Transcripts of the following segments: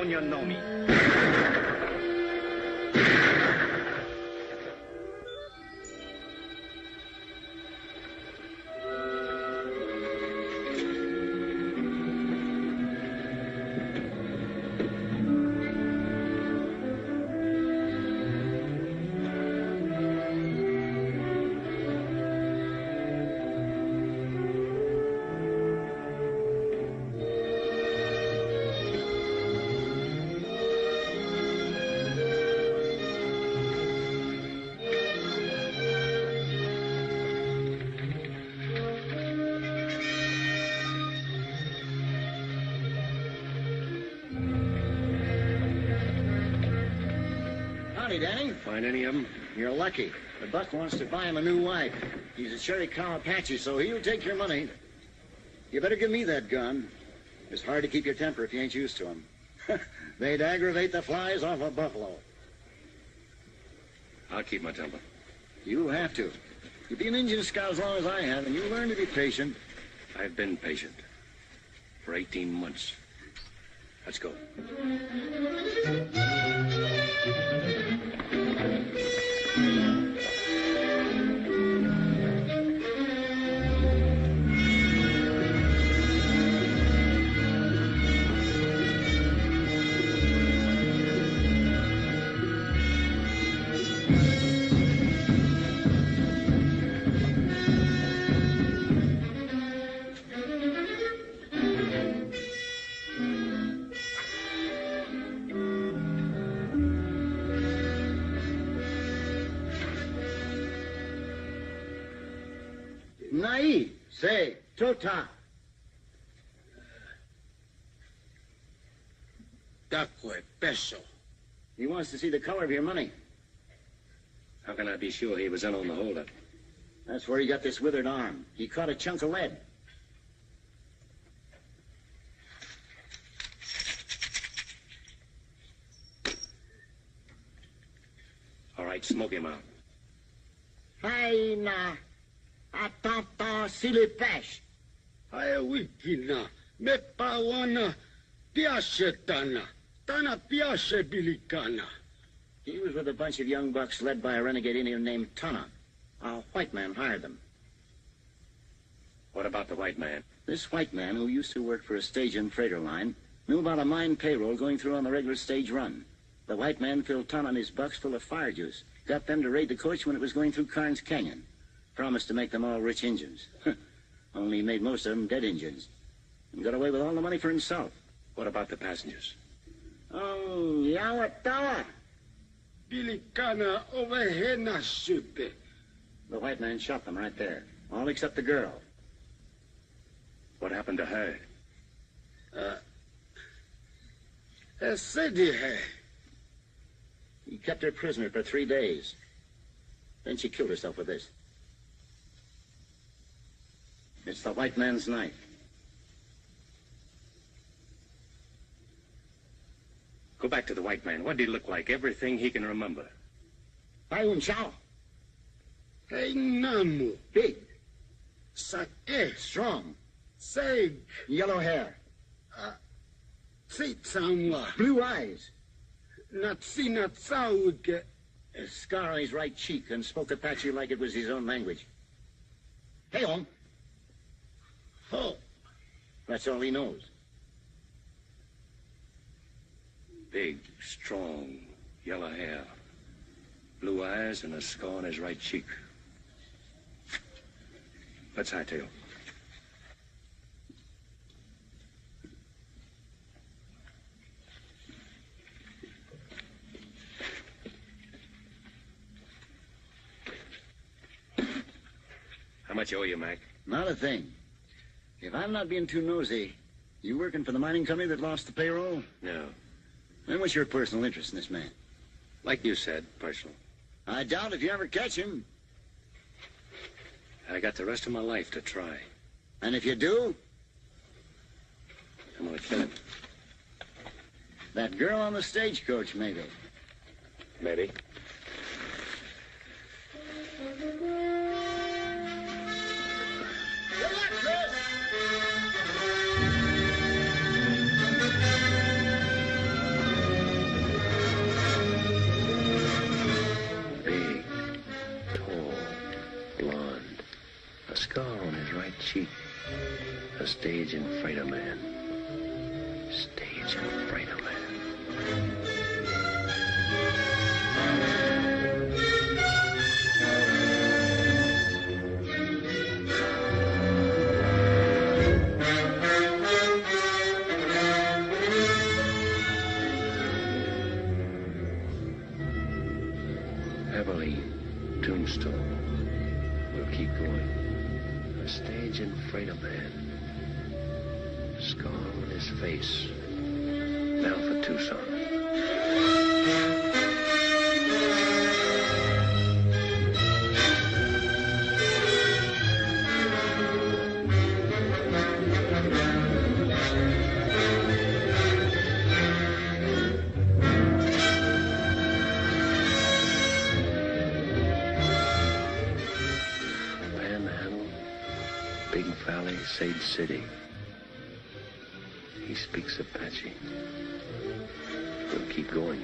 don't you know me? Danny? Find any of them? You're lucky. The buck wants to buy him a new wife. He's a Cherry Cow Apache, so he'll take your money. You better give me that gun. It's hard to keep your temper if you ain't used to them. They'd aggravate the flies off a buffalo. I'll keep my temper. You'll have to. You'll be an Indian scout as long as I have, and you'll learn to be patient. I've been patient. For 18 months. Let's go. Nai, say, tota. Dakwe, peso. He wants to see the color of your money. How can I be sure he was in on the holdup? That's where he got this withered arm. He caught a chunk of lead. All right, smoke him out. Hai na, atata silipesh. Haya wikina, mepawana, piashetana, tana piashe bilikana. He was with a bunch of young bucks led by a renegade Indian named Tana. A white man hired them. What about the white man? This white man, who used to work for a stage and freighter line, knew about a mine payroll going through on the regular stage run. The white man filled Tana and his bucks full of fire juice. Got them to raid the coach when it was going through Carnes Canyon. Promised to make them all rich Injuns. Only he made most of them dead Injuns. And got away with all the money for himself. What about the passengers? Oh, Yawatawa. Bilikana ovehena supe. The white man shot them right there. All except the girl. What happened to her? Sedi hai. He kept her prisoner for 3 days. Then she killed herself with this. It's the white man's knife. Go back to the white man. What did he look like? Everything he can remember. Payun Chao. Hey namu. Big. Sake. Strong. Seg. Yellow hair. Sitsamwa. Blue eyes. Natsina tsauke. A scar on his right cheek and spoke Apache like it was his own language. Hey, on. Ho. That's all he knows. Big, strong, yellow hair. Blue eyes and a scar on his right cheek. Let's hightail. How much owe you, Mac? Not a thing. If I'm not being too nosy, you working for the mining company that lost the payroll? No. Then what's your personal interest in this man? Like you said, personal. I doubt if you ever catch him. I got the rest of my life to try. And if you do? I'm gonna kill him. That girl on the stagecoach, maybe. Maybe. A stage and freighter man. Stage and freighter man. Tombstone. We'll keep going. A stage and freighter man. Scar on his face. Now for Tucson. Sage City. He speaks Apache. We'll keep going.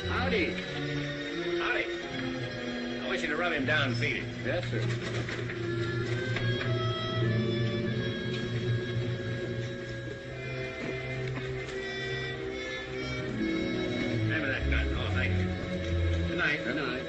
Howdy. Howdy. I want you to rub him down and feed him. Yes, sir. Hand me that gun. Oh, thank you. Good night. Good night.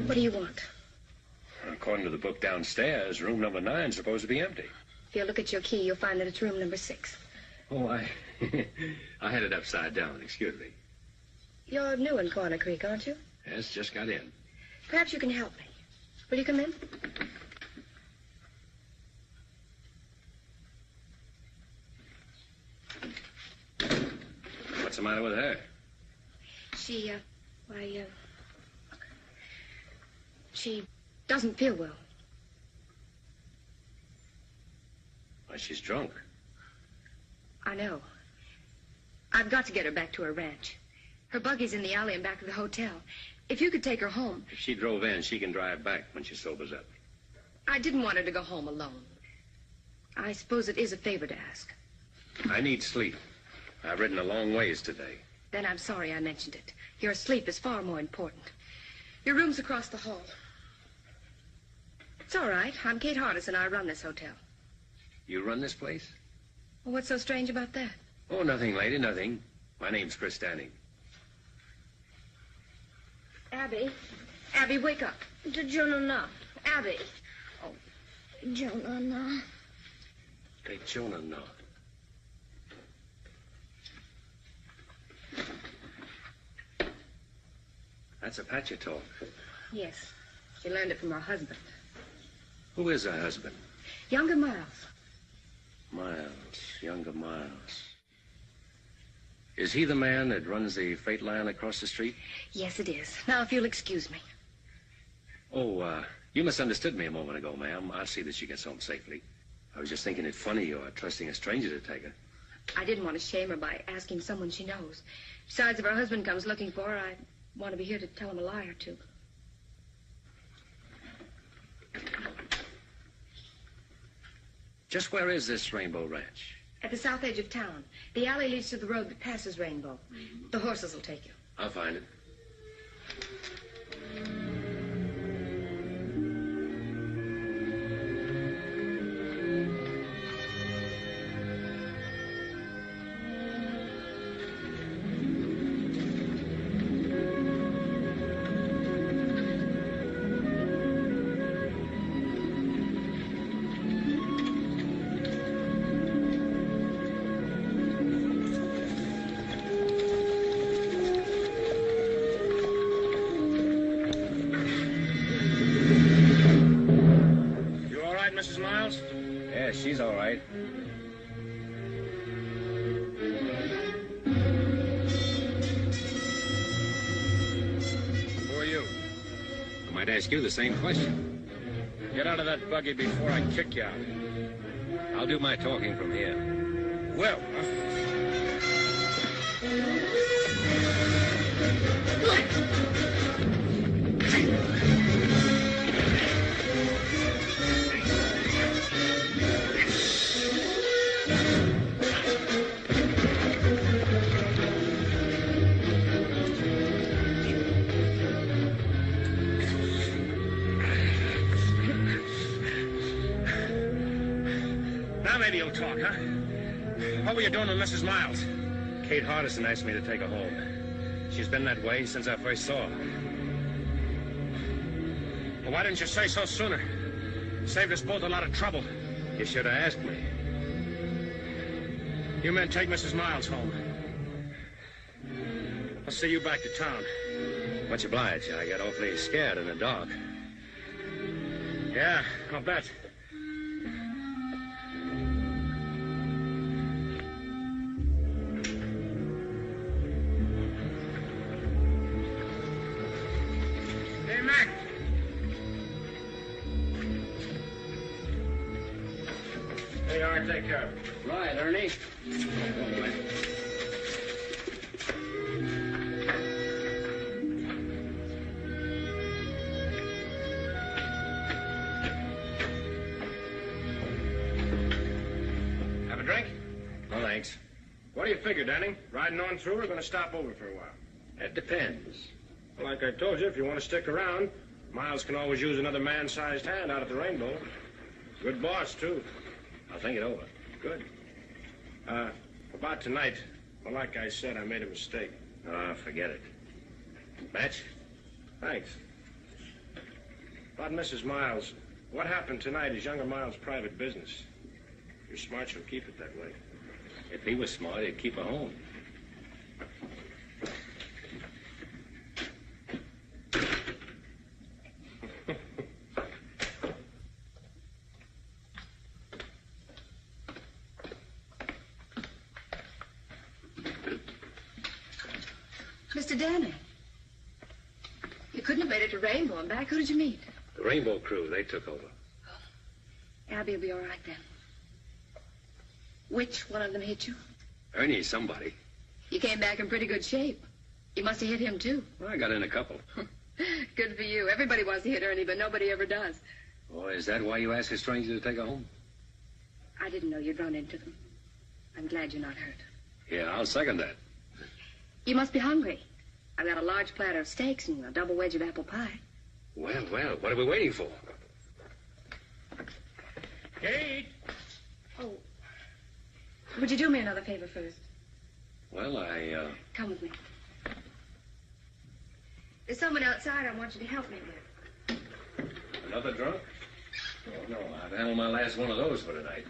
What do you want? According to the book downstairs, room number 9 is supposed to be empty. If you look at your key, you'll find that it's room number 6. Oh, I had it upside down. Excuse me. You're new in Corner Creek, aren't you? Yes, just got in. Perhaps you can help me. Will you come in? What's the matter with her? She doesn't feel well. Why, she's drunk. I know. I've got to get her back to her ranch. Her buggy's in the alley in back of the hotel. If you could take her home. If she drove in, she can drive back when she sobers up. I didn't want her to go home alone. I suppose it is a favor to ask. I need sleep. I've ridden a long ways today. Then I'm sorry I mentioned it. Your sleep is far more important. Your room's across the hall. It's all right. I'm Kate Hardison. I run this hotel. You run this place? Well, what's so strange about that? Oh, nothing, lady, nothing. My name's Chris Stanning. Abby. Abby, wake up. Jonah. Abby. Jonah. Hey, Jonah, no. That's Apache talk. Yes. She learned it from her husband. Who is her husband? Younger Miles. Miles, younger Miles. Is he the man that runs the freight line across the street? Yes, it is. Now, if you'll excuse me. Oh, you misunderstood me a moment ago, ma'am. I'll see that she gets home safely. I was just thinking it funny you're trusting a stranger to take her. I didn't want to shame her by asking someone she knows. Besides, if her husband comes looking for her, I want to be here to tell him a lie or two. Just where is this Rainbow Ranch? At the south edge of town. The alley leads to the road that passes Rainbow. The horses will take you. I'll find it. She's all right. Who are you? I might ask you the same question. Get out of that buggy before I kick you out. I'll do my talking from here. Well, maybe you'll talk, huh? What were you doing with Mrs. Miles? Kate Hardison asked me to take her home. She's been that way since I first saw her. Well, why didn't you say so sooner? Saved us both a lot of trouble. You should have asked me. You men take Mrs. Miles home. I'll see you back to town. Much obliged. I got awfully scared in the dark. Yeah, I'll bet. Take care of it. Right, Ernie. Have a drink? No, thanks. What do you figure, Danny? Riding on through or going to stop over for a while? It depends. Like I told you, if you want to stick around, Miles can always use another man-sized hand out at the Rainbow. Good boss, too. I'll think it over. Good. About tonight, well, like I said, I made a mistake. Forget it. Match? Thanks. About Mrs. Miles, what happened tonight is younger Miles' private business. You're smart, you'll keep it that way. If he was smart, he'd keep her home. Mr. Danny, you couldn't have made it to Rainbow and back. Who did you meet? The Rainbow crew, they took over. Abby will be all right then. Which one of them hit you? Ernie's somebody. You came back in pretty good shape. You must have hit him, too. Well, I got in a couple. Good for you. Everybody wants to hit Ernie, but nobody ever does. Oh, is that why you asked a stranger to take her home? I didn't know you'd run into them. I'm glad you're not hurt. Yeah, I'll second that. You must be hungry. I've got a large platter of steaks and a double wedge of apple pie. Well, what are we waiting for? Kate! Oh, would you do me another favor first? Well, Come with me. There's someone outside I want you to help me with. Another drunk? Oh, no, I've handled my last one of those for tonight.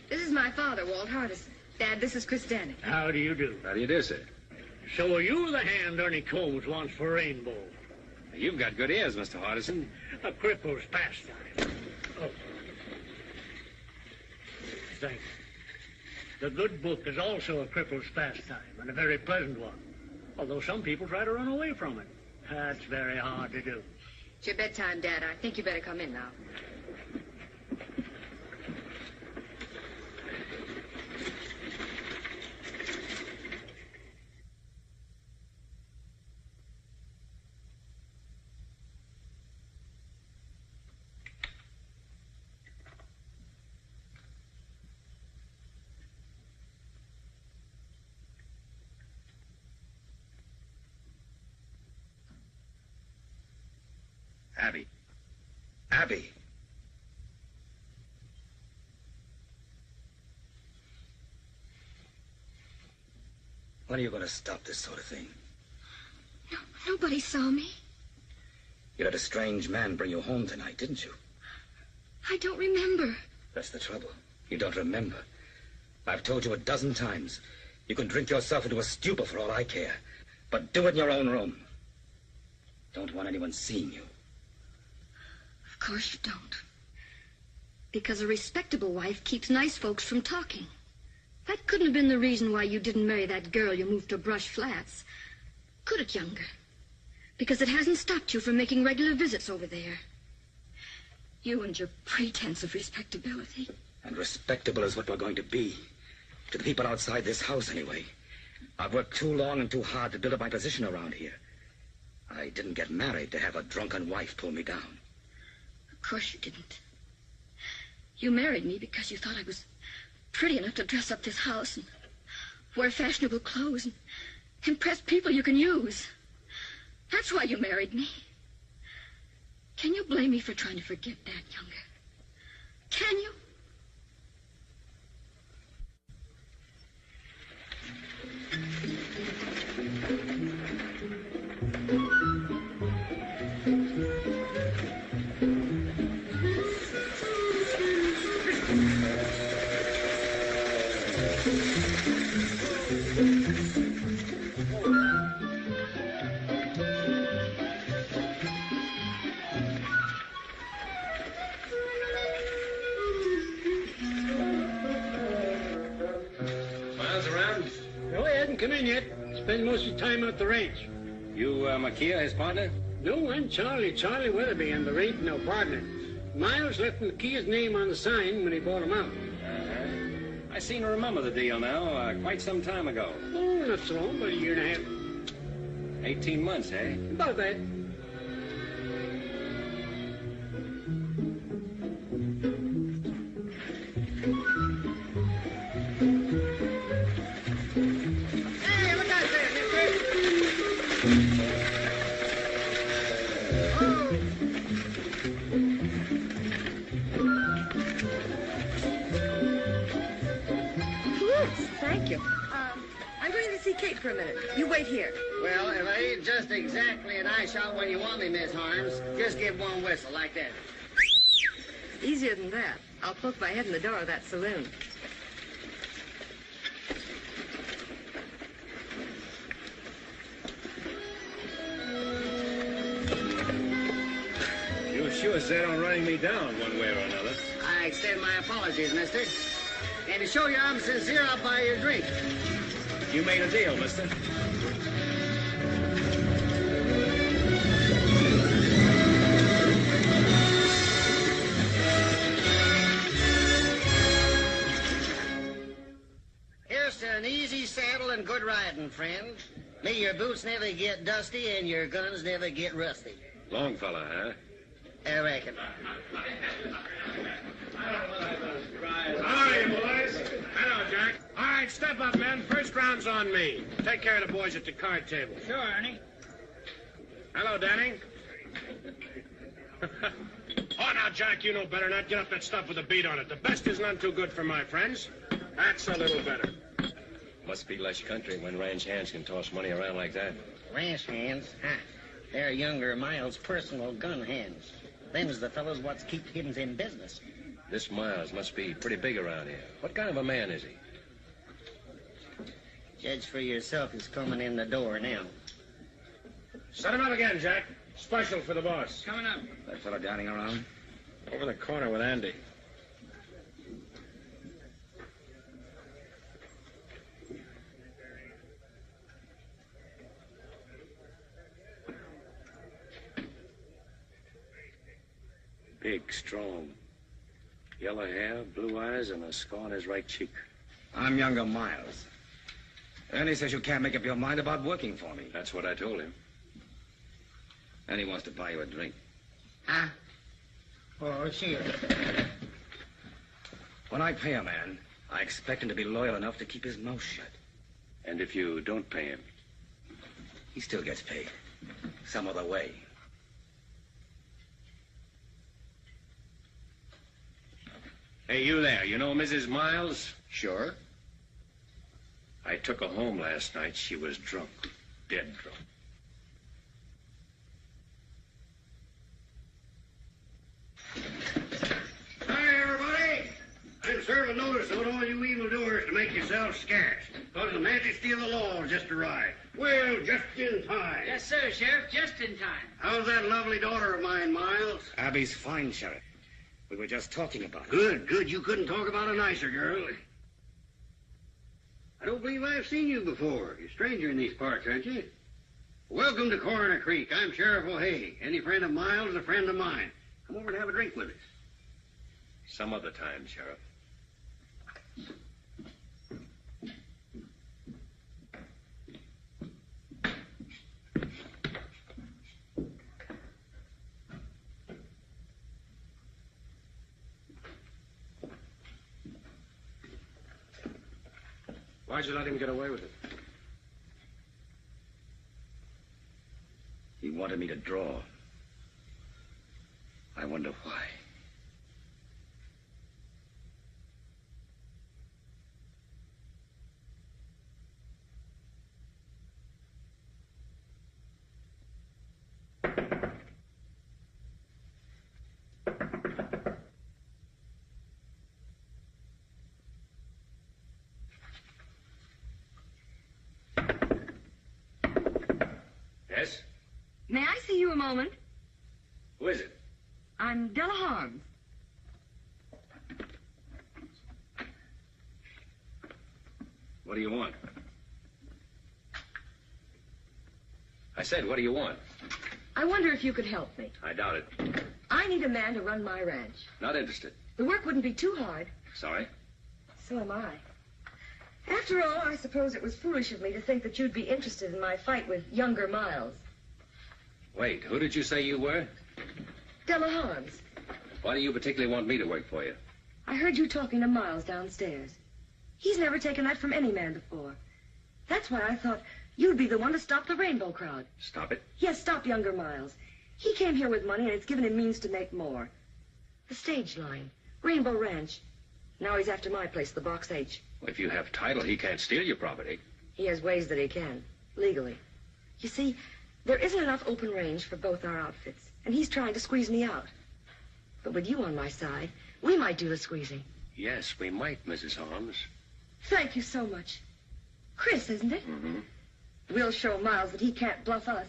This is my father, Walt Hardison. Dad, this is Chris Danny. How do you do? How do you do, sir? So are you the hand Ernie Combs wants for Rainbow? You've got good ears, Mr. Hardison. A cripple's pastime. Oh. Thank you. The good book is also a cripple's pastime, and a very pleasant one. Although some people try to run away from it. That's very hard to do. It's your bedtime, Dad. I think you better come in now. Abby. When are you going to stop this sort of thing? No, nobody saw me. You had a strange man bring you home tonight, didn't you? I don't remember. That's the trouble. You don't remember. I've told you a dozen times. You can drink yourself into a stupor for all I care. But do it in your own room. Don't want anyone seeing you. Of course you don't. Because a respectable wife keeps nice folks from talking. That couldn't have been the reason why you didn't marry that girl you moved to Brush Flats. Could it, Younger? Because it hasn't stopped you from making regular visits over there. You and your pretense of respectability. And respectable is what we're going to be. To the people outside this house, anyway. I've worked too long and too hard to build up my position around here. I didn't get married to have a drunken wife pull me down. Of course you didn't. You married me because you thought I was pretty enough to dress up this house and wear fashionable clothes and impress people you can use. That's why you married me. Can you blame me for trying to forget that, Younger? Can you? Come in yet. Spend most of your time at the ranch. You, Manquer, his partner? No, I'm Charlie Weatherby, and there ain't no partner. Miles left Manquer's name on the sign when he bought him out. Uh-huh. I seem to remember the deal now, quite some time ago. Oh, not so long, about a year and a half. 18 months, eh? About that. For a minute. You wait here. Well, if I ain't just exactly an eye shot when you want me, Miss Harms, just give one whistle like that. Easier than that. I'll poke my head in the door of that saloon. You sure set on running me down one way or another. I extend my apologies, mister. And to show you I'm sincere, I'll buy you a drink. You made a deal, mister. Here's to an easy saddle and good riding, friend. May your boots never get dusty and your guns never get rusty. Long fella, huh? I reckon. How are you, boys? Hello, Jack. All right, step up, men. First round's on me. Take care of the boys at the card table. Sure, Ernie. Hello, Danny. Oh, now, Jack, you know better not get up that stuff with a beat on it. The best is none too good for my friends. That's a little better. Must be less country when ranch hands can toss money around like that. Ranch hands? Huh. They're younger Miles' personal gun hands. Them's the fellows what keep him in business. This Miles must be pretty big around here. What kind of a man is he? Judge for yourself is coming in the door now. Set him up again, Jack. Special for the boss. Coming up. That fellow dining around? Over the corner with Andy. Big, strong. Yellow hair, blue eyes, and a scar on his right cheek. I'm younger Miles. Ernie says you can't make up your mind about working for me. That's what I told him. And he wants to buy you a drink. Huh? Oh, sure. When I pay a man, I expect him to be loyal enough to keep his mouth shut. And if you don't pay him? He still gets paid. Some other way. Hey, you there. You know Mrs. Miles? Sure. I took her home last night. She was drunk. Dead drunk. Hi, everybody. I'm serving notice on all you evildoers to make yourselves scarce, because the majesty of the law has just arrived. Well, just in time. Yes, sir, Sheriff. Just in time. How's that lovely daughter of mine, Miles? Abby's fine, Sheriff. We were just talking about it. Good, good. You couldn't talk about a nicer girl. I don't believe I've seen you before. You're a stranger in these parts, aren't you? Welcome to Coroner Creek. I'm Sheriff O'Haig. Any friend of Miles is a friend of mine. Come over and have a drink with us. Some other time, Sheriff. Why'd you let him get away with it? He wanted me to draw. I wonder why. Yes? May I see you a moment? Who is it? I'm Della Harms. What do you want? I said, what do you want? I wonder if you could help me. I doubt it. I need a man to run my ranch. Not interested. The work wouldn't be too hard. Sorry? So am I. After all, I suppose it was foolish of me to think that you'd be interested in my fight with younger Miles. Wait, who did you say you were? Della Harms. Why do you particularly want me to work for you? I heard you talking to Miles downstairs. He's never taken that from any man before. That's why I thought you'd be the one to stop the rainbow crowd. Stop it. Yes, stop younger Miles. He came here with money, and it's given him means to make more. The stage line, Rainbow Ranch. Now he's after my place, the Box H. Well, if you have title, he can't steal your property. He has ways that he can, legally. You see, there isn't enough open range for both our outfits, and he's trying to squeeze me out. But with you on my side, we might do the squeezing. Yes, we might, Mrs. Holmes. Thank you so much. Chris, isn't it? Mm-hmm. We'll show Miles that he can't bluff us.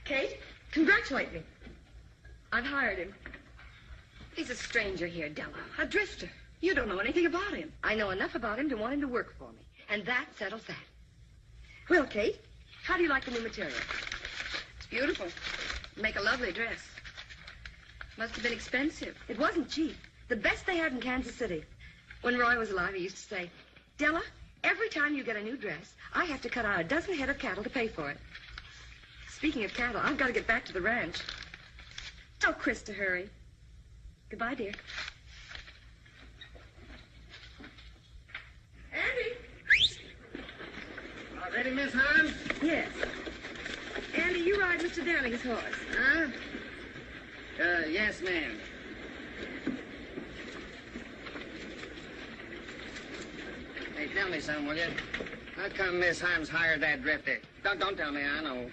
Kate, congratulate me. I've hired him. He's a stranger here, Della. A drifter. You don't know anything about him. I know enough about him to want him to work for me. And that settles that. Well, Kate, how do you like the new material? It's beautiful. Make a lovely dress. Must have been expensive. It wasn't cheap. The best they had in Kansas City. When Roy was alive, he used to say, Della, every time you get a new dress, I have to cut out a dozen head of cattle to pay for it. Speaking of cattle, I've got to get back to the ranch. Tell Chris to hurry. Goodbye, dear. Andy! All ready, Miss Hahn? Yes. Andy, you ride Mr. Darling's horse. Huh? Yes, ma'am. Hey, tell me something, will you? How come Miss Himes hired that drifter? Don't tell me, I know.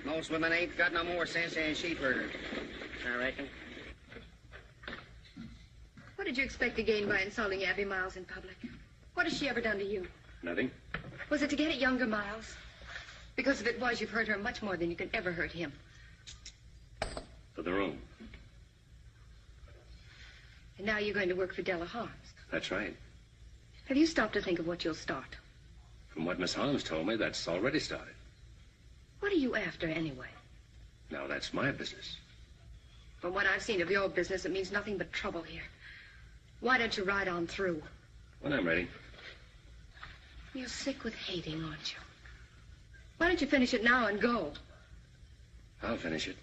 Most women ain't got no more sense than a sheep herder, I reckon. What did you expect to gain by insulting Abby Miles in public? What has she ever done to you? Nothing. Was it to get at younger Miles? Because if it was, you've hurt her much more than you can ever hurt him. For the room. And now you're going to work for Della Harms. That's right. Have you stopped to think of what you'll start? From what Miss Holmes told me, that's already started. What are you after, anyway? Now, that's my business. From what I've seen of your business, it means nothing but trouble here. Why don't you ride on through? When I'm ready. You're sick with hating, aren't you? Why don't you finish it now and go? I'll finish it.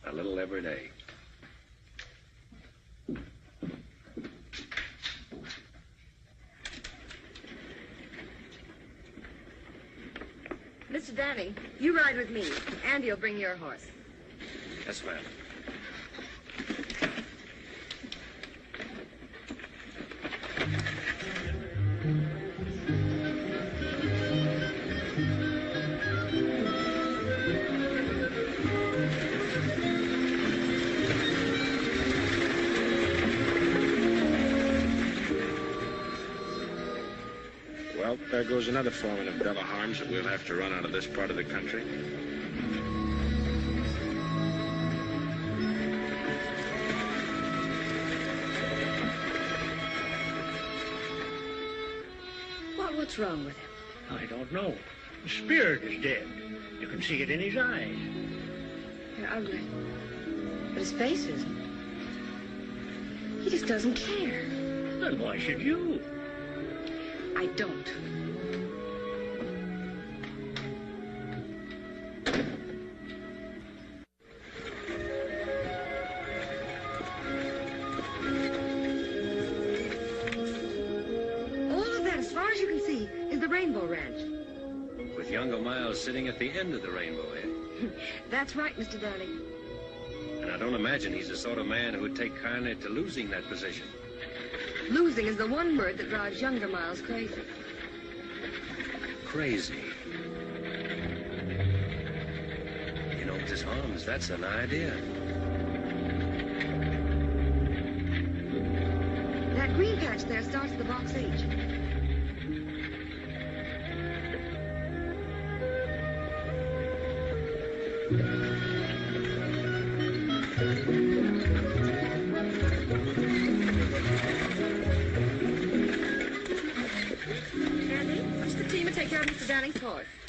A little every day. Mr. Danning, you ride with me. Andy'll bring your horse. Yes, ma'am. Well, there goes another foreman of Della Harms that we'll have to run out of this part of the country. What's wrong with him? I don't know. The spirit is dead. You can see it in his eyes. They're ugly. But his face isn't. He just doesn't care. Then why should you? I don't. Younger Miles sitting at the end of the rainbow, eh? That's right, Mr. Darling. And I don't imagine he's the sort of man who would take kindly to losing that position. Losing is the one word that drives younger Miles crazy. Crazy? You know, Mrs. Holmes, that's an idea. That green patch there starts at the box H.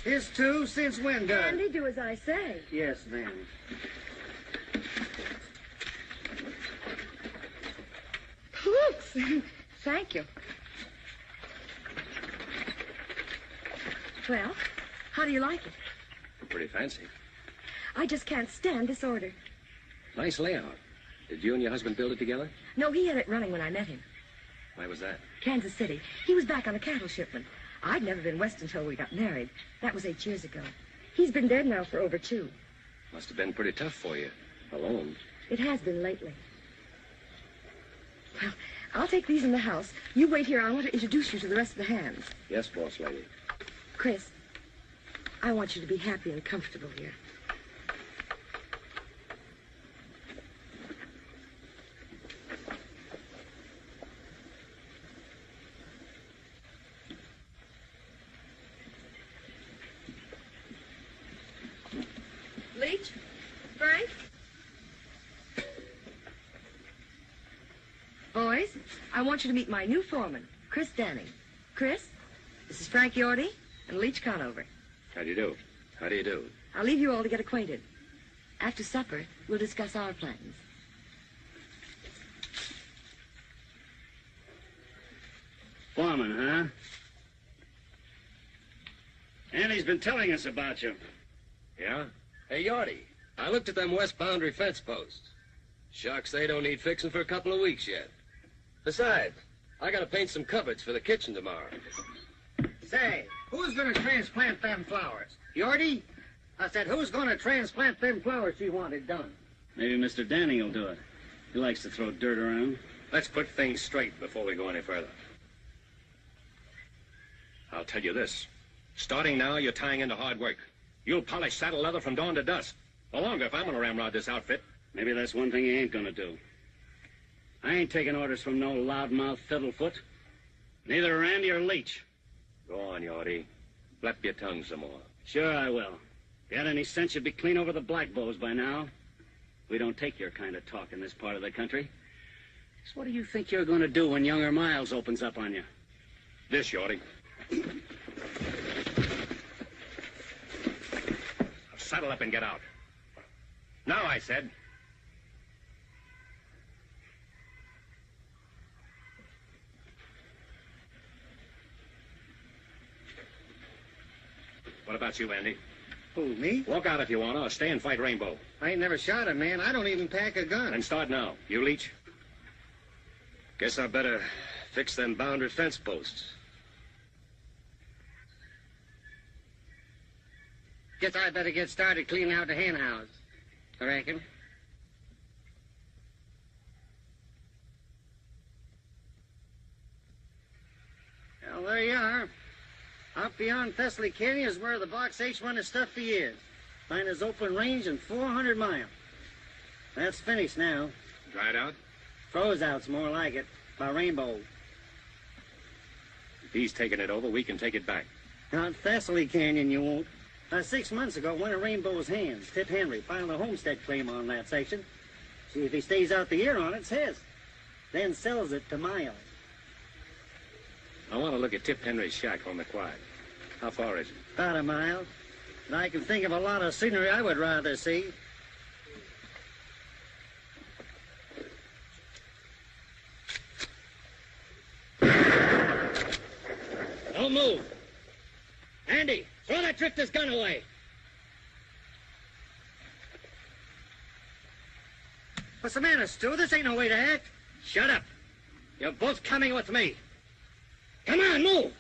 His too? Since when, Doug? Andy, do as I say. Yes, ma'am. Oops. Thank you. Well, how do you like it? Pretty fancy. I just can't stand disorder. Nice layout. Did you and your husband build it together? No, he had it running when I met him. Why was that? Kansas City. He was back on a cattle shipment. I'd never been west until we got married. That was 8 years ago. He's been dead now for over 2. Must have been pretty tough for you. Alone. It has been lately. Well, I'll take these in the house. You wait here. I want to introduce you to the rest of the hands. Yes, boss lady. Chris, I want you to be happy and comfortable here. Leach? Frank? Boys, I want you to meet my new foreman, Chris Danning. Chris, this is Frank Yorty and Leach Conover. How do you do? How do you do? I'll leave you all to get acquainted. After supper, we'll discuss our plans. Foreman, huh? Andy's been telling us about you. Yeah? Hey, Yorty, I looked at them west boundary fence posts. Shucks, they don't need fixing for a couple of weeks yet. Besides, I gotta paint some cupboards for the kitchen tomorrow. Say, who's gonna transplant them flowers? Yorty? I said, who's gonna transplant them flowers she wanted done? Maybe Mr. Danny will do it. He likes to throw dirt around. Let's put things straight before we go any further. I'll tell you this. Starting now, you're tying into hard work. You'll polish saddle leather from dawn to dusk. No longer if I'm gonna ramrod this outfit. Maybe that's one thing he ain't gonna do. I ain't taking orders from no loudmouth fiddlefoot. Neither Randy or Leach. Go on, Yorty. Flap your tongue some more. Sure I will. If you had any sense, you'd be clean over the black bows by now. We don't take your kind of talk in this part of the country. So what do you think you're going to do when younger Miles opens up on you? This, Yorty. Now saddle up and get out. Now, I said. What about you, Andy? Who, me? Walk out if you want to, or stay and fight Rainbow. I ain't never shot a man. I don't even pack a gun. Then start now. You, Leach? Guess I better fix them boundary fence posts. Guess I better get started cleaning out the hen house. I reckon. Well, there you are. Out beyond Thessaly Canyon is where the Box H1 is stuffy is. Finest open range in 400 miles. That's finished now. Dried out? Froze out's more like it. By Rainbow. If he's taking it over, we can take it back. Not Thessaly Canyon, you won't. 6 months ago, one of Rainbow's hands, Tip Henry, filed a homestead claim on that section. See, if he stays out the year on it, it's his. Then sells it to Miles. I want to look at Tip Henry's shack on the quiet. How far is it? About a mile. And I can think of a lot of scenery I would rather see. Don't move. Andy, throw that drifter's gun away. What's the matter, Stu? This ain't no way to act. Shut up. You're both coming with me. Come on, move.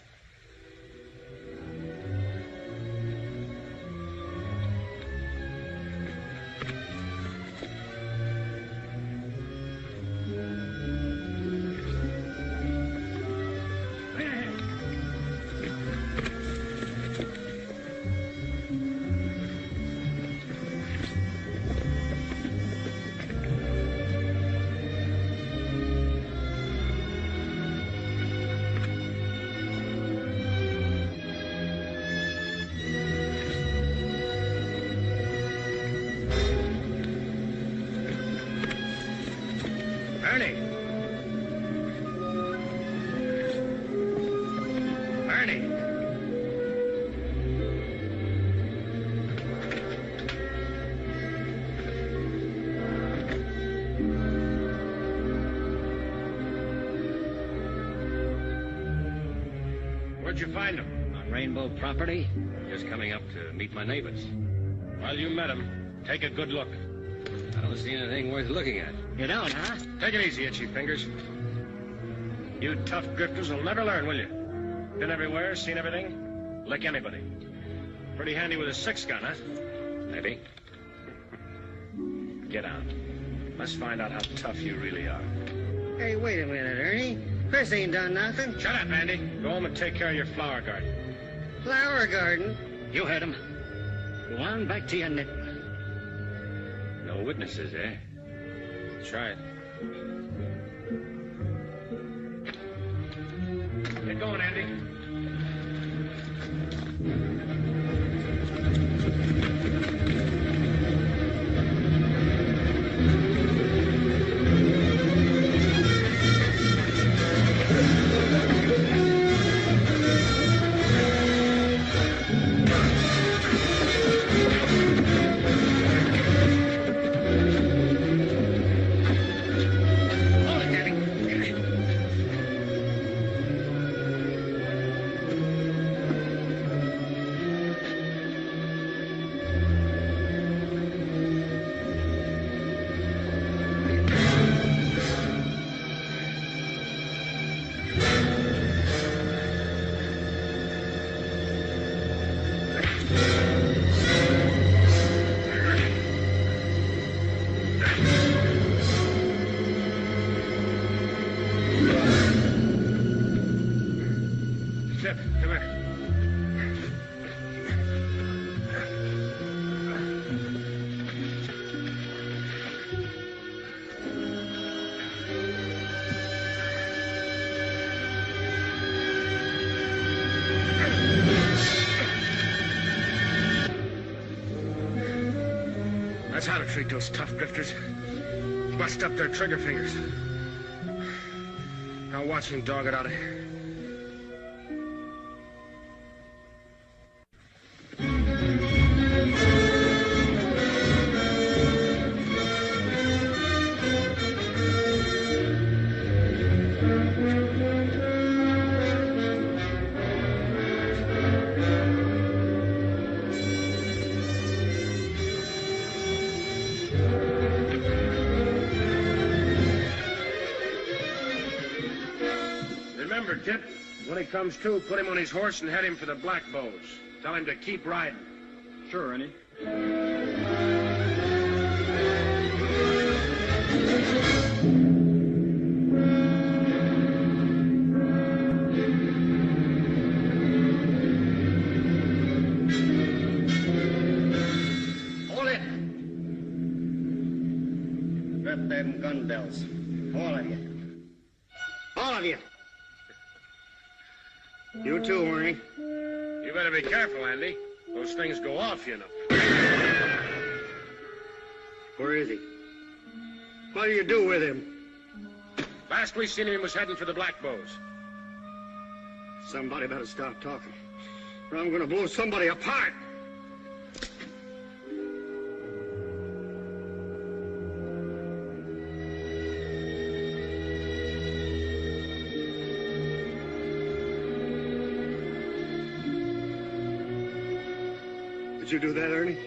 Where'd you find him? On Rainbow property. Just coming up to meet my neighbors. Well, you met him. Take a good look. I don't see anything worth looking at. You don't, huh? Take it easy, itchy fingers. You tough grifters will never learn, will you? Been everywhere, seen everything. Lick anybody. Pretty handy with a 6-gun, huh? Maybe. Get out. Let's find out how tough you really are. Hey, wait a minute, Ernie. Chris ain't done nothing. Shut up, Andy. Go home and take care of your flower garden. Flower garden? You heard him. Go on back to your knitting. No witnesses, eh? Try it. Get going, Andy. treat those tough drifters. Bust up their trigger fingers. Now watch him dog it out of here. Tip, when he comes to, put him on his horse and head him for the Black Bows. Tell him to keep riding. Sure, Ernie. Hold it! Strap them gun belts. All of you. All of you. You too, Ernie. You better be careful, Andy. Those things go off, you know. Where is he? What do you do with him? Last we seen him, he was heading for the Black Bows. Somebody better stop talking, or I'm gonna blow somebody apart. Did you do that, Ernie?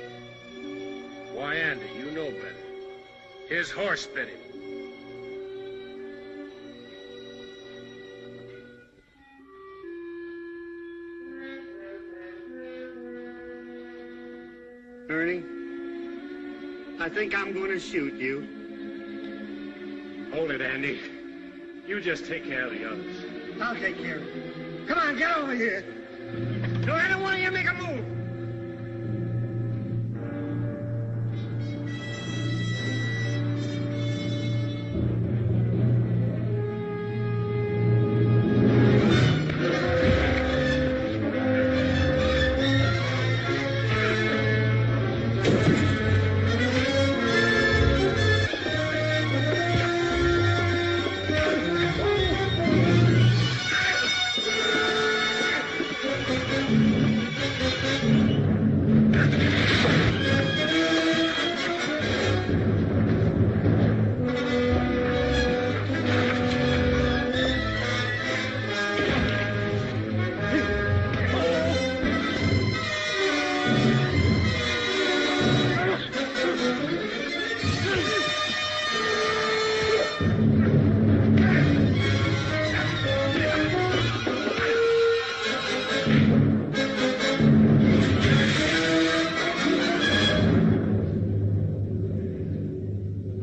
Why, Andy, you know better. His horse bit him. Ernie, I think I'm going to shoot you. Hold it, Andy. You just take care of the others. I'll take care of it. Come on, get over here. Don't any one of you make a move.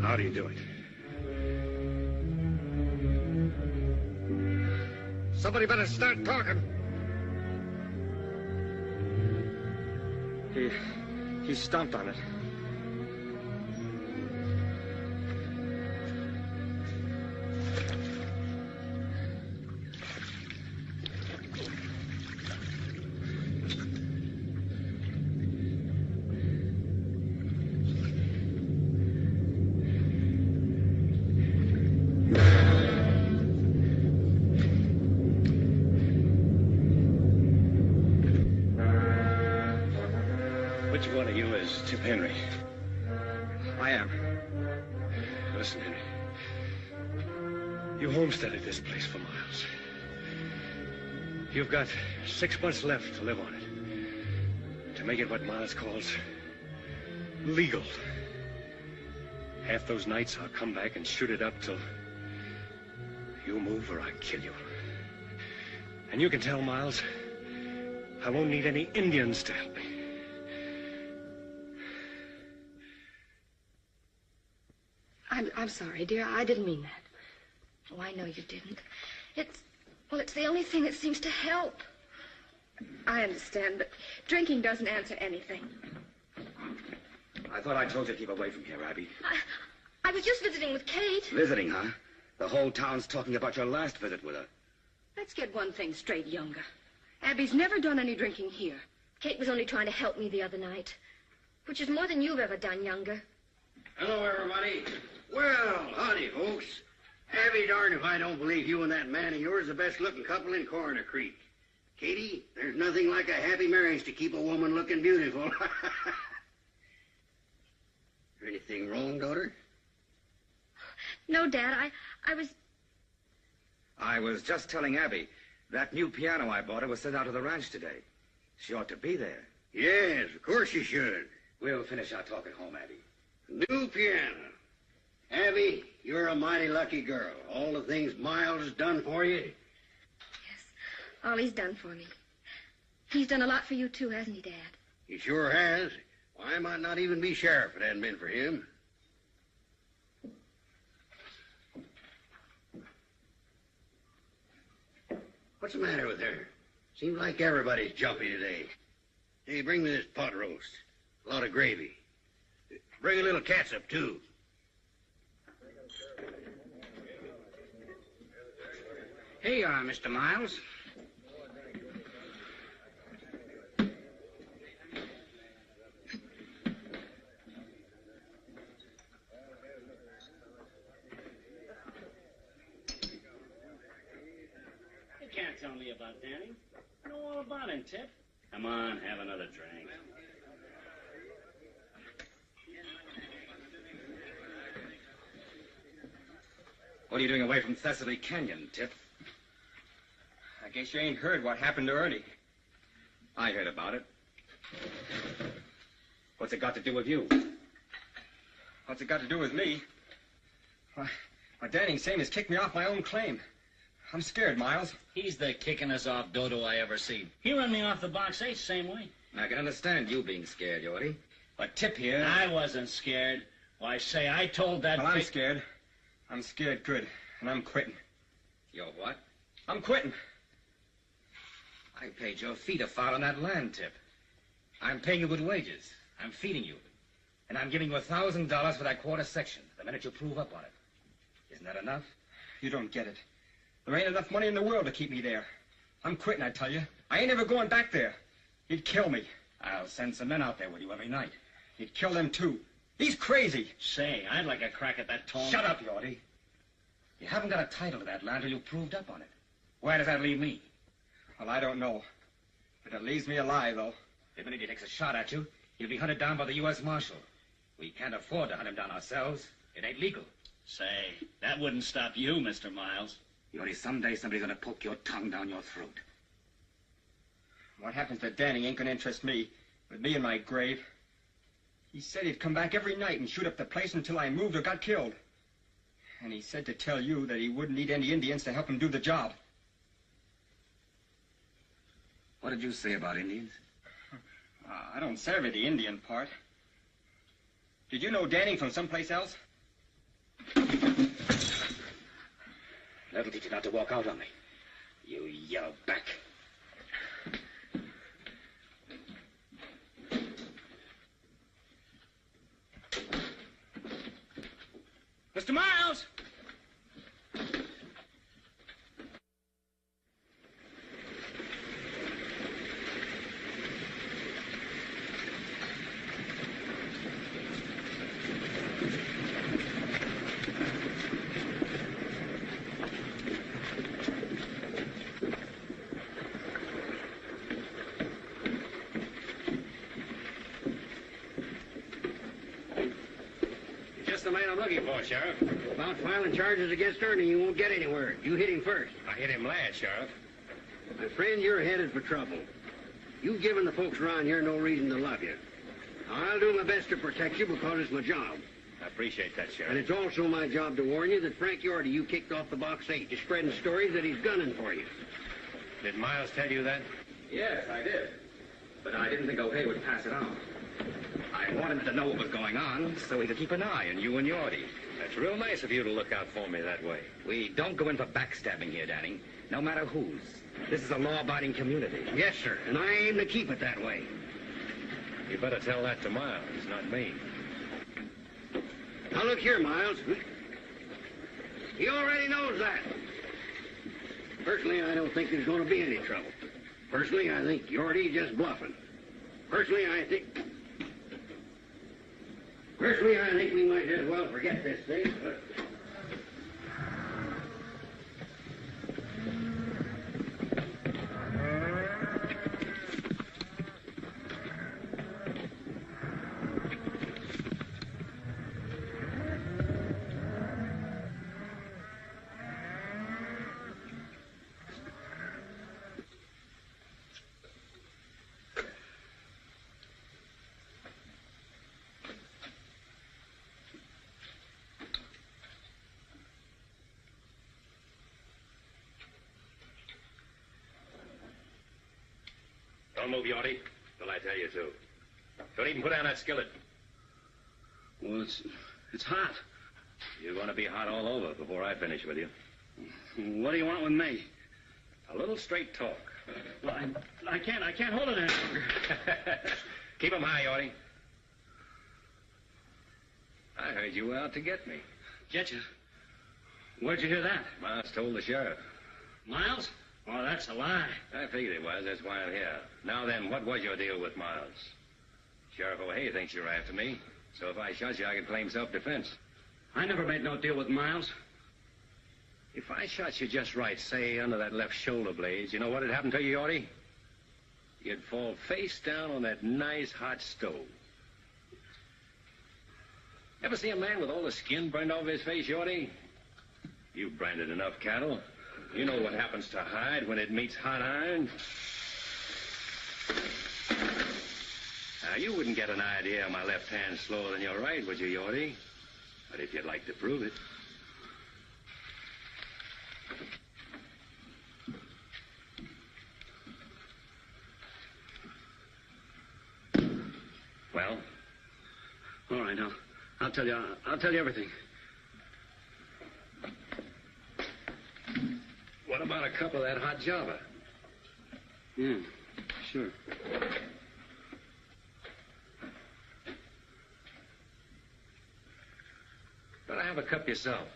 How do you do it? Somebody better start talking. He stomped on it. Which one of you is Tip Henry? I am. Listen, Henry. You homesteaded this place for miles. You've got 6 months left to live on it. To make it what Miles calls legal. Half those nights I'll come back and shoot it up till you move or I kill you. And you can tell Miles I won't need any Indians to help me. I'm sorry, dear. I didn't mean that. Oh, I know you didn't. It's the only thing that seems to help. I understand, but drinking doesn't answer anything. I thought I told you to keep away from here, Abby. I was just visiting with Kate. Visiting, huh? The whole town's talking about your last visit with her. Let's get one thing straight, Younger. Abby's never done any drinking here. Kate was only trying to help me the other night, which is more than you've ever done, Younger. Hello, everybody. Well, howdy, folks. I'll be darned if I don't believe you and that man of yours are the best-looking couple in Coroner Creek. Katie, there's nothing like a happy marriage to keep a woman looking beautiful. Is there anything wrong, daughter? No, Dad, I was just telling Abby that new piano I bought her was sent out to the ranch today. She ought to be there. Yes, of course you should. We'll finish our talk at home, Abby. New piano. Abby, you're a mighty lucky girl. All the things Miles has done for you. all he's done for me. He's done a lot for you, too, hasn't he, Dad? He sure has. Why, I might not even be sheriff if it hadn't been for him. What's the matter with her? Seems like everybody's jumpy today. Hey, bring me this pot roast. A lot of gravy. Bring a little catsup, too. Here you are, Mr. Miles. You can't tell me about Danny. I know all about him, Tip. Come on, have another drink. What are you doing away from Thessaly Canyon, Tip? I guess you ain't heard what happened to Ernie. I heard about it. What's it got to do with you? What's it got to do with me? Why, Danny Same kicked me off my own claim. I'm scared, Miles. He's the kickingest off dodo I ever seen. He run me off the box 8 same way. I can understand you being scared, Yorty. But Tip here... I wasn't scared. Why, say, I told that... Well, I'm scared. I'm scared good, and I'm quitting. You're what? I'm quitting. I paid your fee to file on that land, Tip. I'm paying you good wages. I'm feeding you. And I'm giving you $1,000 for that quarter section the minute you prove up on it. Isn't that enough? You don't get it. There ain't enough money in the world to keep me there. I'm quitting, I tell you. I ain't ever going back there. He'd kill me. I'll send some men out there with you every night. He'd kill them, too. He's crazy. Say, I'd like a crack at that tone. Shut up, Yorty. You haven't got a title to that land till you've proved up on it. Where does that leave me? Well, I don't know. But it leaves me alive, though. The minute he takes a shot at you, he'll be hunted down by the U.S. Marshal. We can't afford to hunt him down ourselves. It ain't legal. Say, that wouldn't stop you, Mr. Miles. Yorty, someday somebody's gonna poke your tongue down your throat. What happens to Danny ain't gonna interest me. With me in my grave. He said he'd come back every night and shoot up the place until I moved or got killed. And he said to tell you that he wouldn't need any Indians to help him do the job. What did you say about Indians? I don't savvy the Indian part. Did you know Danny from someplace else? That'll teach you not to walk out on me. You yell back. Mr. Miles! Just the man I'm looking for, Sheriff. About filing charges against Ernie, you won't get anywhere. You hit him first. I hit him last, Sheriff. My friend, you're headed for trouble. You've given the folks around here no reason to love you. Now, I'll do my best to protect you because it's my job. I appreciate that, Sheriff. And it's also my job to warn you that Frank Yorty you kicked off the box 8 is spreading stories that he's gunning for you. Did Miles tell you that? Yes, I did. But I didn't think O'Hay would pass it on. I wanted him to know what was going on so he could keep an eye on you and Yorty. That's real nice of you to look out for me that way. We don't go in for backstabbing here, Danny. No matter whose. This is a law-abiding community. Yes, sir, and I aim to keep it that way. You better tell that to Miles, not me. Now, look here, Miles. He already knows that. Personally, I don't think there's going to be any trouble. Personally, I think Yorty's just bluffing. Personally, I think... Personally, I think we might as well forget this thing, but... Don't move, Yorty, till I tell you to. Don't even put down that skillet. Well, it's hot. You're going to be hot all over before I finish with you. What do you want with me? A little straight talk. Well, I can't hold it any longer. Keep 'em high, Yorty. I heard you were out to get me. Get you? Where'd you hear that? Miles told the sheriff. Miles? Oh, that's a lie. I figured it was. That's why I'm here. Now then, what was your deal with Miles? Sheriff O'Hay thinks you're after me, so if I shot you, I can claim self-defense. I never made no deal with Miles. If I shot you just right, say, under that left shoulder blade, you know what'd happen to you, Yorty? You'd fall face down on that nice hot stove. Ever see a man with all the skin burned off his face, Yorty? You've branded enough cattle. You know what happens to hide when it meets hot iron. Now, you wouldn't get an idea my left hand's slower than your right, would you, Yorty? But if you'd like to prove it. Well? All right, I'll tell you everything. What about a cup of that hot Java? Yeah, sure. Better have a cup yourself.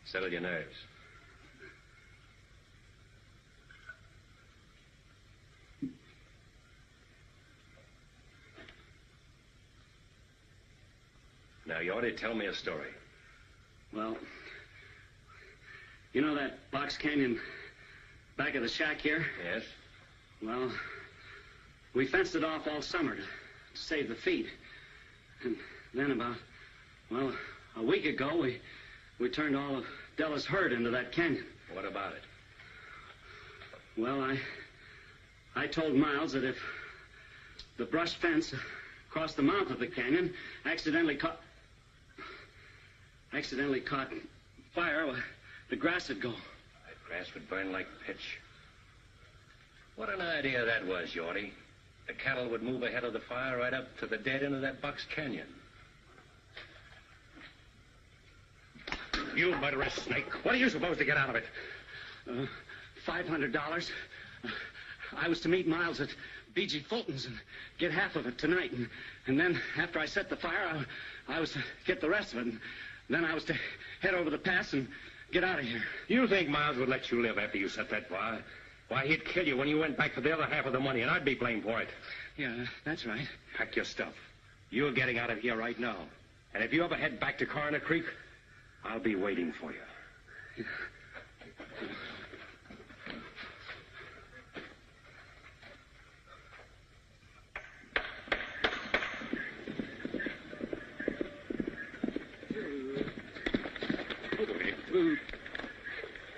Settle your nerves. Now, you ought to tell me a story. Well, you know that box canyon back of the shack here? Yes? Well, we fenced it off all summer to save the feed. And then about, well, a week ago, we turned all of Della's herd into that canyon. What about it? Well, I told Miles that if the brush fence across the mouth of the canyon accidentally caught fire, well, the grass would go. That grass would burn like pitch. What an idea that was, Yorty. The cattle would move ahead of the fire right up to the dead end of that box canyon. You murderous snake. What are you supposed to get out of it? $500. I was to meet Miles at B.G. Fulton's and get half of it tonight. And then, after I set the fire, I was to get the rest of it. And then I was to head over the pass and get out of here. You think Miles would let you live after you set that fire? Why, he'd kill you when you went back for the other half of the money, and I'd be blamed for it. Yeah, that's right. Pack your stuff. You're getting out of here right now. And if you ever head back to Coroner Creek, I'll be waiting for you.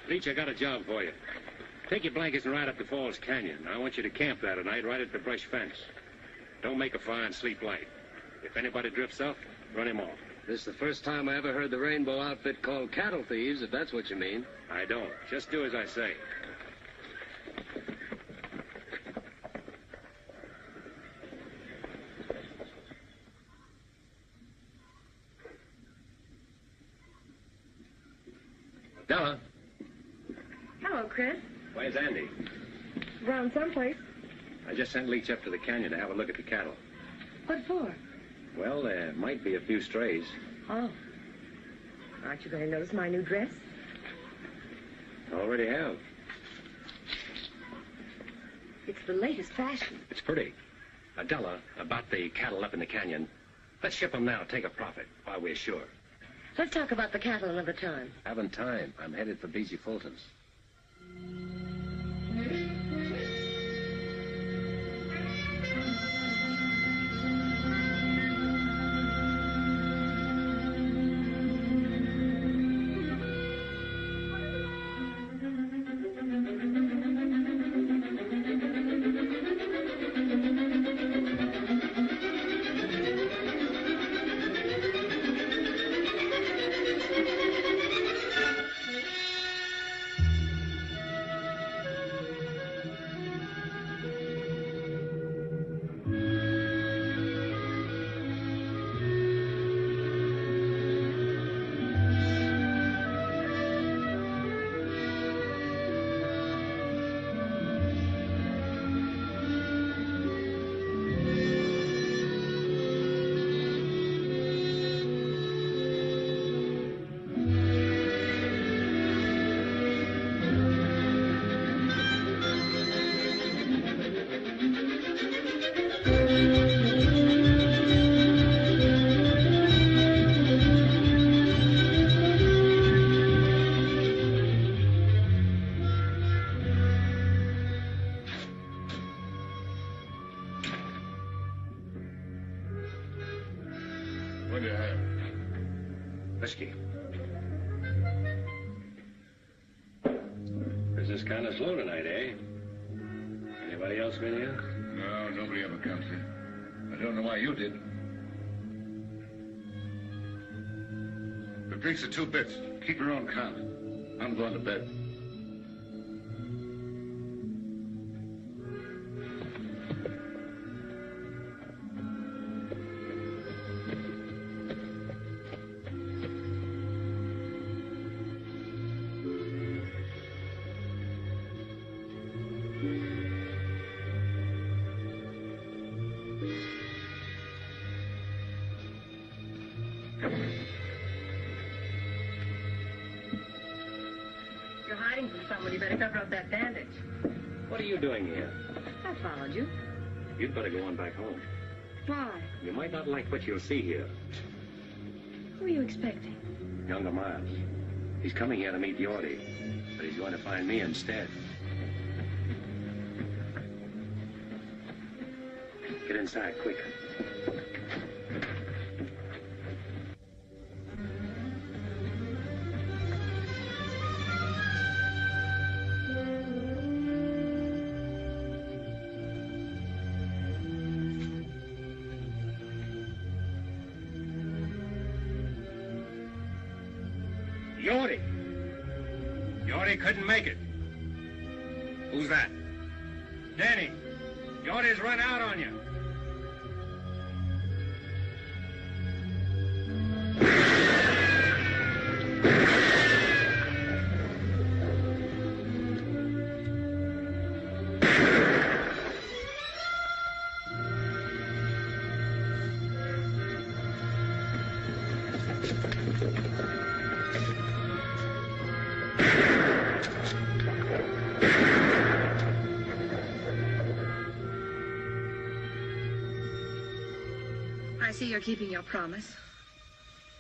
Leach, I got a job for you. Take your blankets and ride up to Falls Canyon. I want you to camp there tonight right at the brush fence. Don't make a fire and sleep light. If anybody drifts off, run him off. This is the first time I ever heard the Rainbow outfit called cattle thieves, if that's what you mean. I don't. Just do as I say. Della. Hello, Chris. Where's Andy? Around someplace. I just sent Leach up to the canyon to have a look at the cattle. What for? Well, there might be a few strays. Oh. Aren't you going to notice my new dress? Already have. It's the latest fashion. It's pretty. Della, about the cattle up in the canyon. Let's ship them now, take a profit, while we're sure. Let's talk about the cattle another time. Haven't time. I'm headed for B.G. Fulton's. What do you have? Whiskey. Business kind of slow tonight, eh? Anybody else been here? No, nobody ever comes here. I don't know why you did. The drinks are 2 bits. Keep your own count. I'm going to bed. You're hiding from someone. You better cover up that bandage. What are you doing here? I followed you. You'd better go on back home. Why? You might not like what you'll see here. Who are you expecting? Younger Miles. He's coming here to meet Yorty, but he's going to find me instead. Get inside, quick. Yorty! Yorty couldn't make it. Who's that? Danny! Yorty's run out on you. I see you're keeping your promise.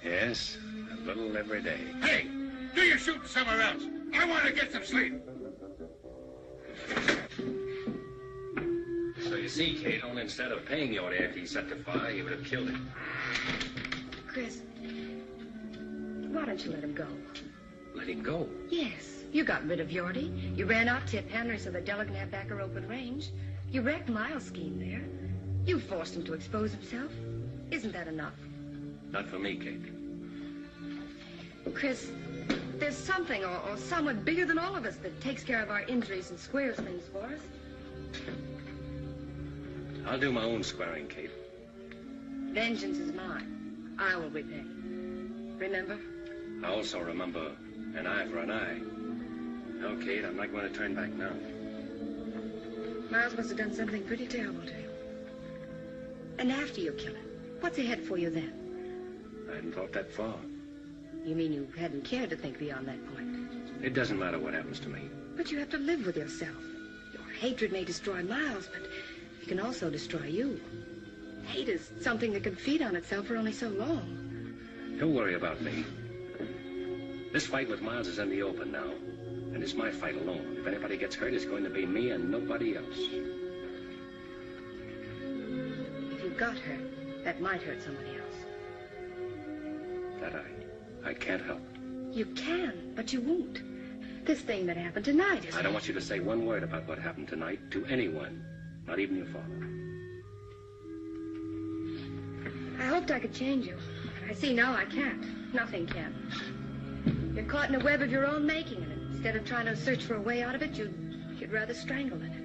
Yes, a little every day. Hey! Do your shooting somewhere else. I want to get some sleep. So you see, Kate, only instead of paying Yorty after he set the fire, he would have killed him. Chris, why don't you let him go? Let him go? Yes, you got rid of Yorty. You ran out Tip Henry so that Della can have back her open range. You wrecked Miles' scheme there. You forced him to expose himself. Isn't that enough? Not for me, Kate. Chris, there's something or someone bigger than all of us that takes care of our injuries and squares things for us. I'll do my own squaring, Kate. Vengeance is mine. I will repay. Remember? I also remember an eye for an eye. No, Kate, I'm not going to turn back now. Miles must have done something pretty terrible to you. And after you kill him, what's ahead for you then? I hadn't thought that far. You mean you hadn't cared to think beyond that point? It doesn't matter what happens to me. But you have to live with yourself. Your hatred may destroy Miles, but it can also destroy you. Hate is something that can feed on itself for only so long. Don't worry about me. This fight with Miles is in the open now. And it's my fight alone. If anybody gets hurt, it's going to be me and nobody else. If you got hurt, that might hurt somebody else. That I can't help. You can, but you won't. This thing that happened tonight is... I don't want you to say one word about what happened tonight to anyone, not even your father. I hoped I could change you, but I see now I can't. Nothing can. You're caught in a web of your own making, and instead of trying to search for a way out of it, you'd rather strangle in it.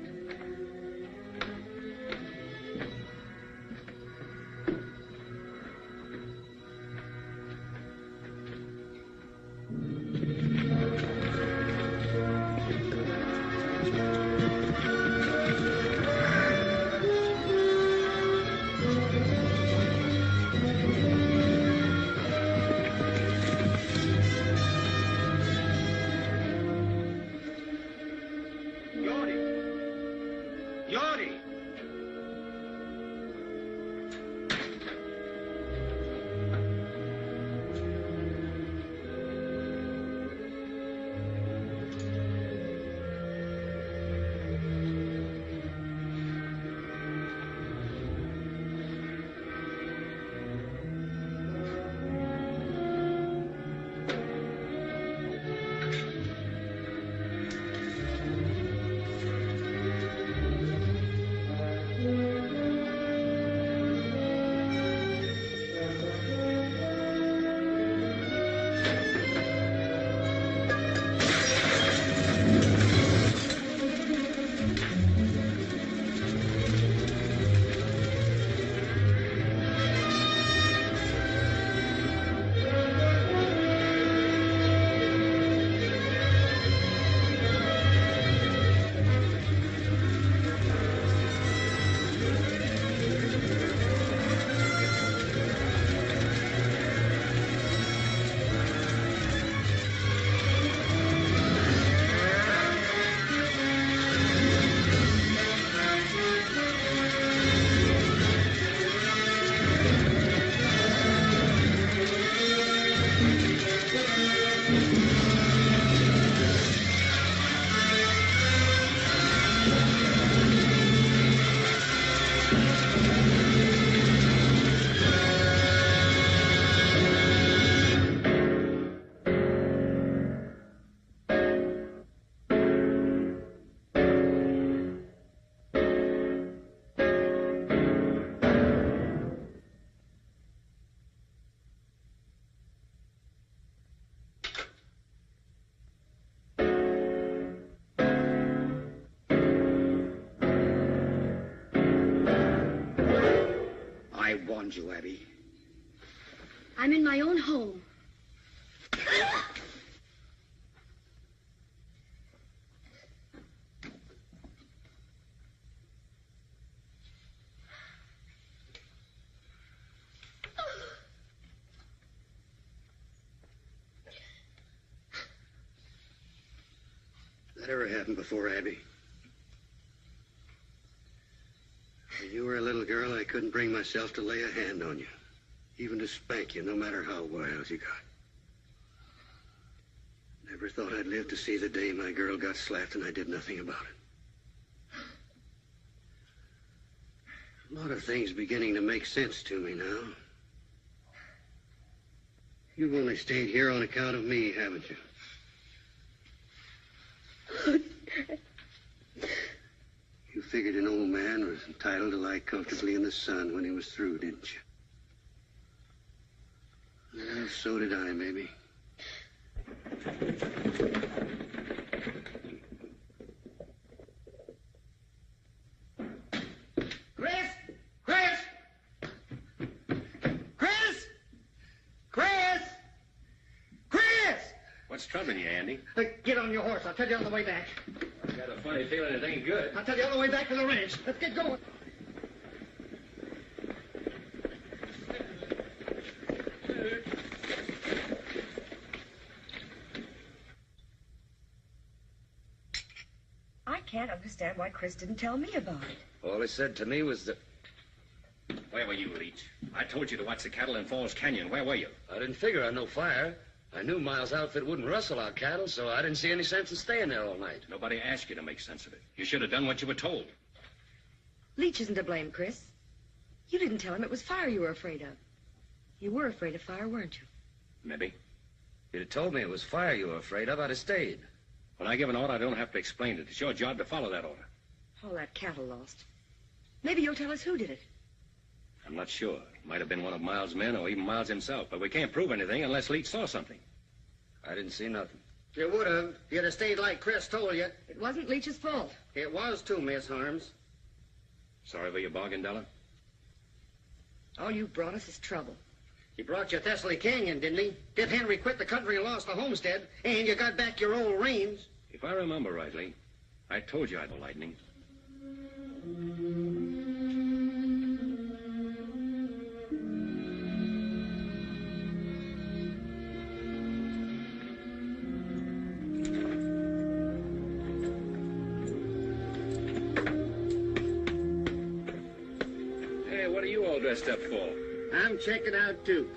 I warned you, Abby. I'm in my own home. That ever happened before, Abby? When you were a little girl, I couldn't bring myself to lay a hand on you, even to spank you, no matter how wild you got. Never thought I'd live to see the day my girl got slapped and I did nothing about it. A lot of things beginning to make sense to me now. You've only stayed here on account of me, haven't you? You figured an old man was entitled to lie comfortably in the sun when he was through, didn't you? Well, so did I, maybe. Chris! Chris! Chris! Chris! Chris! What's troubling you, Andy? Get on your horse. I'll tell you on the way back. I've got a funny feeling it ain't good. I'll tell you on the way back to the ranch. Let's get going. I can't understand why Chris didn't tell me about it. All he said to me was that... Wait Where were you, Leach? I told you to watch the cattle in Falls Canyon. Where were you? I didn't figure on no fire. I knew Miles' outfit wouldn't rustle our cattle, so I didn't see any sense in staying there all night. Nobody asked you to make sense of it. You should have done what you were told. Leach isn't to blame, Chris. You didn't tell him it was fire you were afraid of. You were afraid of fire, weren't you? Maybe. If you'd have told me it was fire you were afraid of, I'd have stayed. When I give an order, I don't have to explain it. It's your job to follow that order. All that cattle lost. Maybe you'll tell us who did it. I'm not sure. It might have been one of Miles' men or even Miles himself, but we can't prove anything unless Leach saw something. I didn't see nothing. You would have if you'd have stayed like Chris told you. It wasn't Leach's fault. It was too, Miss Harms. Sorry for your bargain, Della? All you brought us is trouble. He brought you Thessaly Canyon, didn't he? Did Henry quit the country and lost the homestead, and you got back your old range? If I remember rightly, I told you I'd go lightning. Hey, what are you all dressed up for? I'm checking out, too.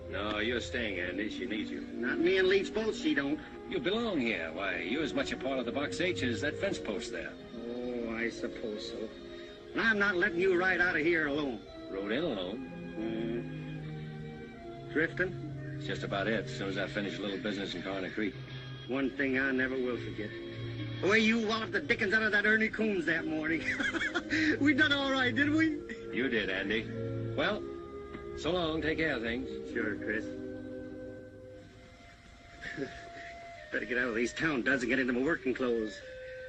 No, you're staying, Andy. She needs you. Not me and Leach both, she don't. You belong here. Why, you're as much a part of the Box H as that fence post there. Oh, I suppose so. And I'm not letting you ride out of here alone. Rode in alone. Drifting? It's just about it, as soon as I finish a little business in Corner Creek. One thing I never will forget. The way you walloped the dickens out of that Ernie Coombs that morning. We done all right, didn't we? You did, Andy. Well, so long. Take care of things. Sure, Chris. Better get out of these town duds and get into my working clothes,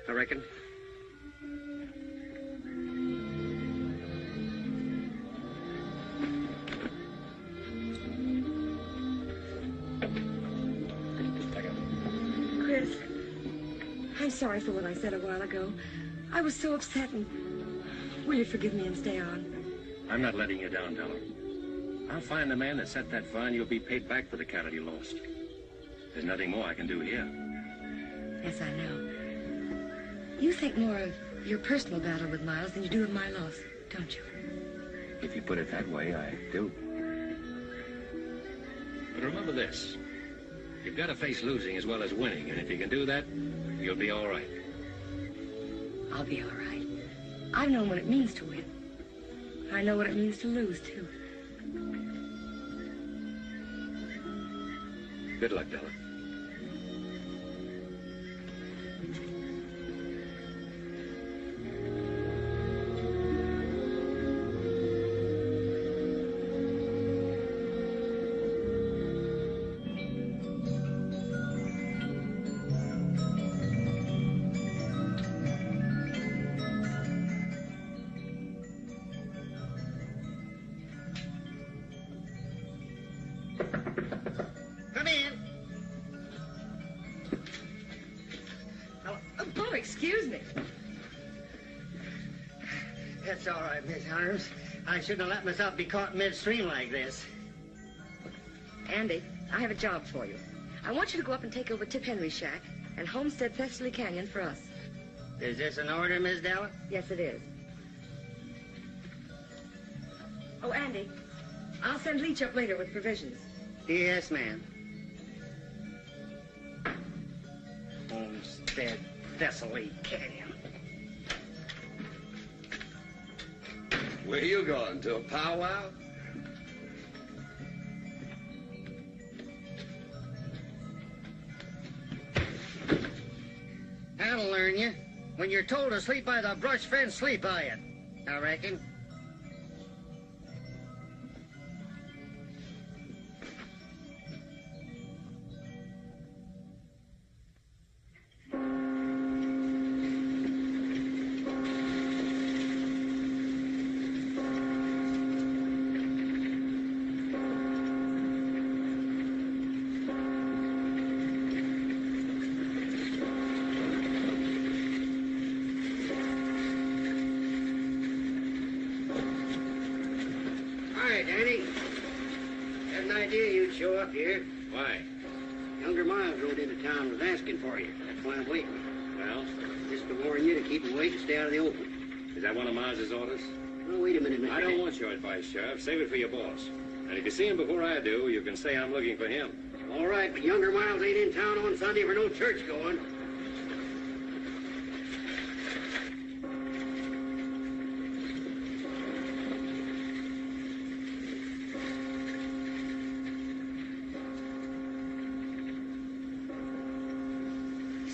I reckon. Chris, I'm sorry for what I said a while ago. I was so upset, and will you forgive me and stay on? I'm not letting you down, Della. I'll find the man that set that fire, and you'll be paid back for the cattle you lost. There's nothing more I can do here. Yes, I know. You think more of your personal battle with Miles than you do of my loss, don't you? If you put it that way, I do. But remember this. You've got to face losing as well as winning, and if you can do that, you'll be all right. I'll be all right. I've known what it means to win. I know what it means to lose, too. Good luck, Della. Come in. Oh, excuse me. That's all right, Miss Harms. I shouldn't have let myself be caught midstream like this. Andy, I have a job for you. I want you to go up and take over Tip Henry's shack and homestead Thessaly Canyon for us. Is this an order, Miss Della? Yes, it is. Oh, Andy, I'll send Leach up later with provisions. Yes, ma'am. Homestead Thessaly Canyon. Where you going, to a powwow? That'll learn you. When you're told to sleep by the brush fence, sleep by it, I reckon. Show up here. Why? Younger Miles rode into town and was asking for you. That's why I'm waiting. Well? Just to warn you to keep away and stay out of the open. Is that one of Miles's orders? Oh, wait a minute, Mr. I don't want your advice, Sheriff. Save it for your boss. And if you see him before I do, you can say I'm looking for him. All right, but younger Miles ain't in town on Sunday for no church going.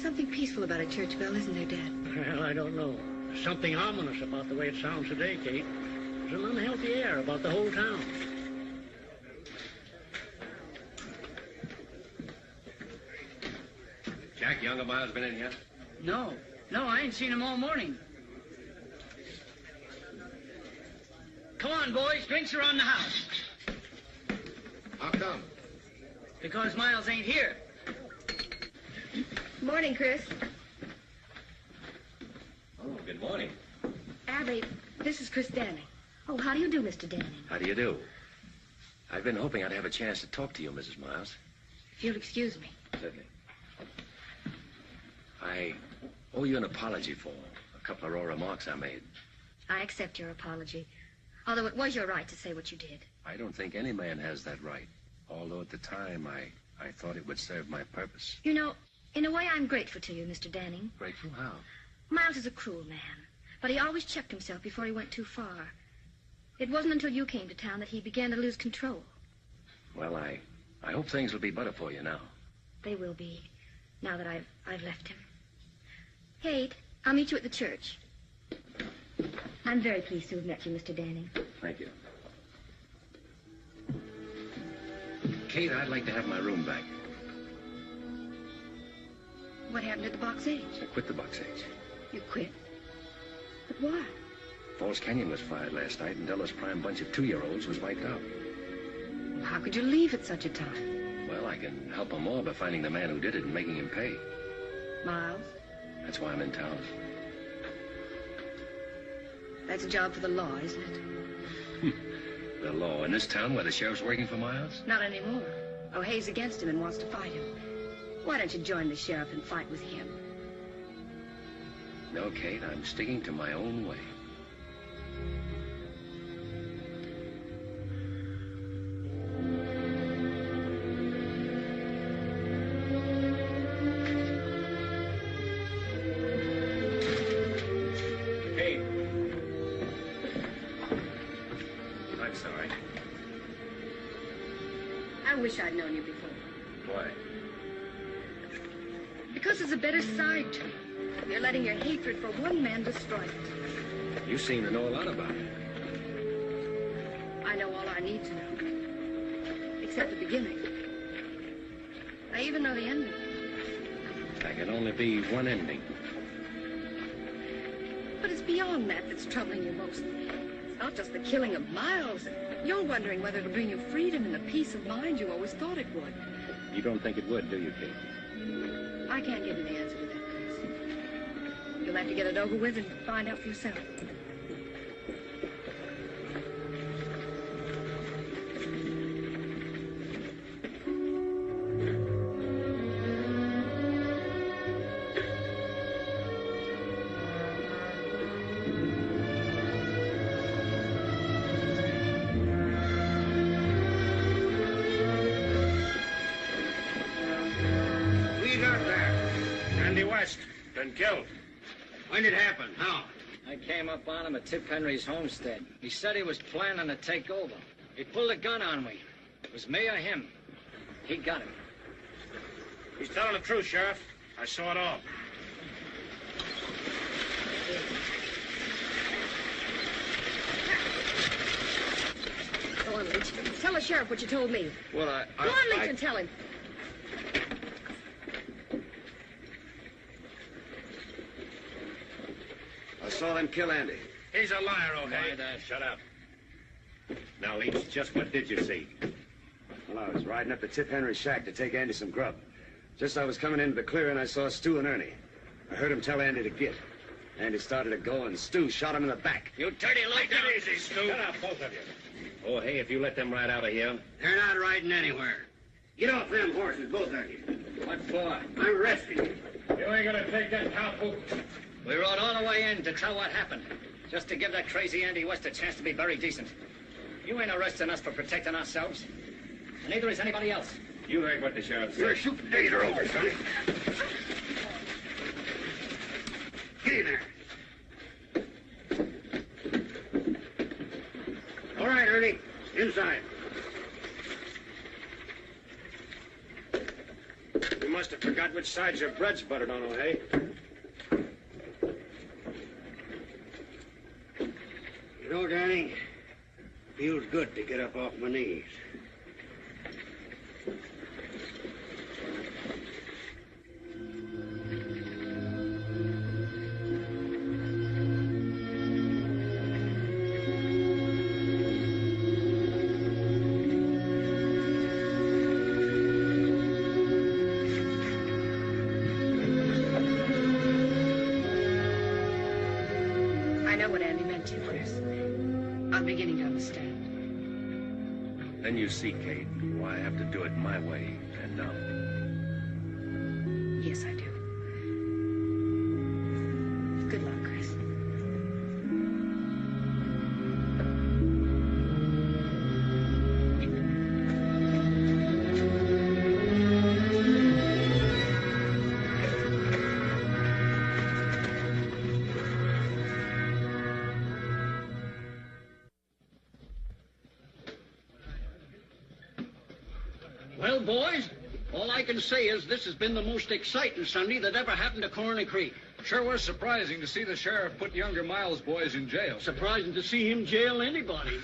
Something peaceful about a church bell, isn't there, Dad? Well, I don't know. There's something ominous about the way it sounds today, Kate. There's an unhealthy air about the whole town. Jack, younger Miles been in here? No, I ain't seen him all morning. Come on, boys, drinks around the house. How come? Because Miles ain't here. Morning, Chris. Oh, good morning. Abby, this is Chris Danning. Oh, how do you do, Mr. Danning? How do you do? I've been hoping I'd have a chance to talk to you, Mrs. Miles. If you'll excuse me. Certainly. I owe you an apology for a couple of raw remarks I made. I accept your apology, although it was your right to say what you did. I don't think any man has that right, although at the time I thought it would serve my purpose. You know, in a way, I'm grateful to you, Mr. Danning. Grateful? How? Miles is a cruel man, but he always checked himself before he went too far. It wasn't until you came to town that he began to lose control. Well, I hope things will be better for you now. They will be, now that I've left him. Kate, I'll meet you at the church. I'm very pleased to have met you, Mr. Danning. Thank you. Kate, I'd like to have my room back. What happened at the Box H? I quit the Box H. You quit? But why? Falls Canyon was fired last night, and Della's prime bunch of 2-year-olds was wiped out. How could you leave at such a time? Well, I can help them all by finding the man who did it and making him pay. Miles? That's why I'm in town. That's a job for the law, isn't it? The law in this town where the sheriff's working for Miles? Not anymore. O'Hay's against him and wants to fight him. Why don't you join the sheriff and fight with him? No, Kate, I'm sticking to my own way. Kate. I'm sorry. I wish I'd known you before. Why? Because there's a better side to you. You're letting your hatred for one man destroy it. You seem to know a lot about it. I know all I need to know. Except the beginning. I even know the ending. There can only be one ending. But it's beyond that that's troubling you most. It's not just the killing of Miles. You're wondering whether it'll bring you freedom and the peace of mind you always thought it would. You don't think it would, do you, Kate? I can't give you the answer to that, Chris. You'll have to get it over with and find out for yourself. Been killed. When did it happen? How? I came up on him at Tip Henry's homestead. He said he was planning to take over. He pulled a gun on me. It was me or him. He got him. He's telling the truth, Sheriff. I saw it all. Go on, Leach. Tell the sheriff what you told me. Well, Go on, Leach, and tell him. I saw them kill Andy. He's a liar, O'Hay. Shut up. Now, Leach, just what did you see? Well, I was riding up to Tip Henry's shack to take Andy some grub. Just as I was coming into the clearing, I saw Stu and Ernie. I heard him tell Andy to get. Andy started to go, and Stu shot him in the back. You dirty light down. Easy, Stu. Shut up, both of you. Oh, hey, if you let them ride out of here. They're not riding anywhere. Get off them horses, both of you. What for? I'm arresting you. You ain't gonna take that cow poop. We rode all the way in to tell what happened. Just to give that crazy Andy West a chance to be very decent. You ain't arresting us for protecting ourselves. And neither is anybody else. You heard what the sheriff said. You're shooting Dater over, Sonny. Get in there. All right, Ernie. Inside. You must have forgot which side your bread's buttered on, O'Hay. You know, Danny, feels good to get up off my knees. I know what Andy meant to you, Chris. I'm beginning to understand. Then you see, Kate, why I have to do it my way and now. Yes, I do. Good luck, Chris. Well, boys, all I can say is this has been the most exciting Sunday that ever happened to Corner Creek. Sure was surprising to see the sheriff put younger Miles boys in jail. Surprising to see him jail anybody.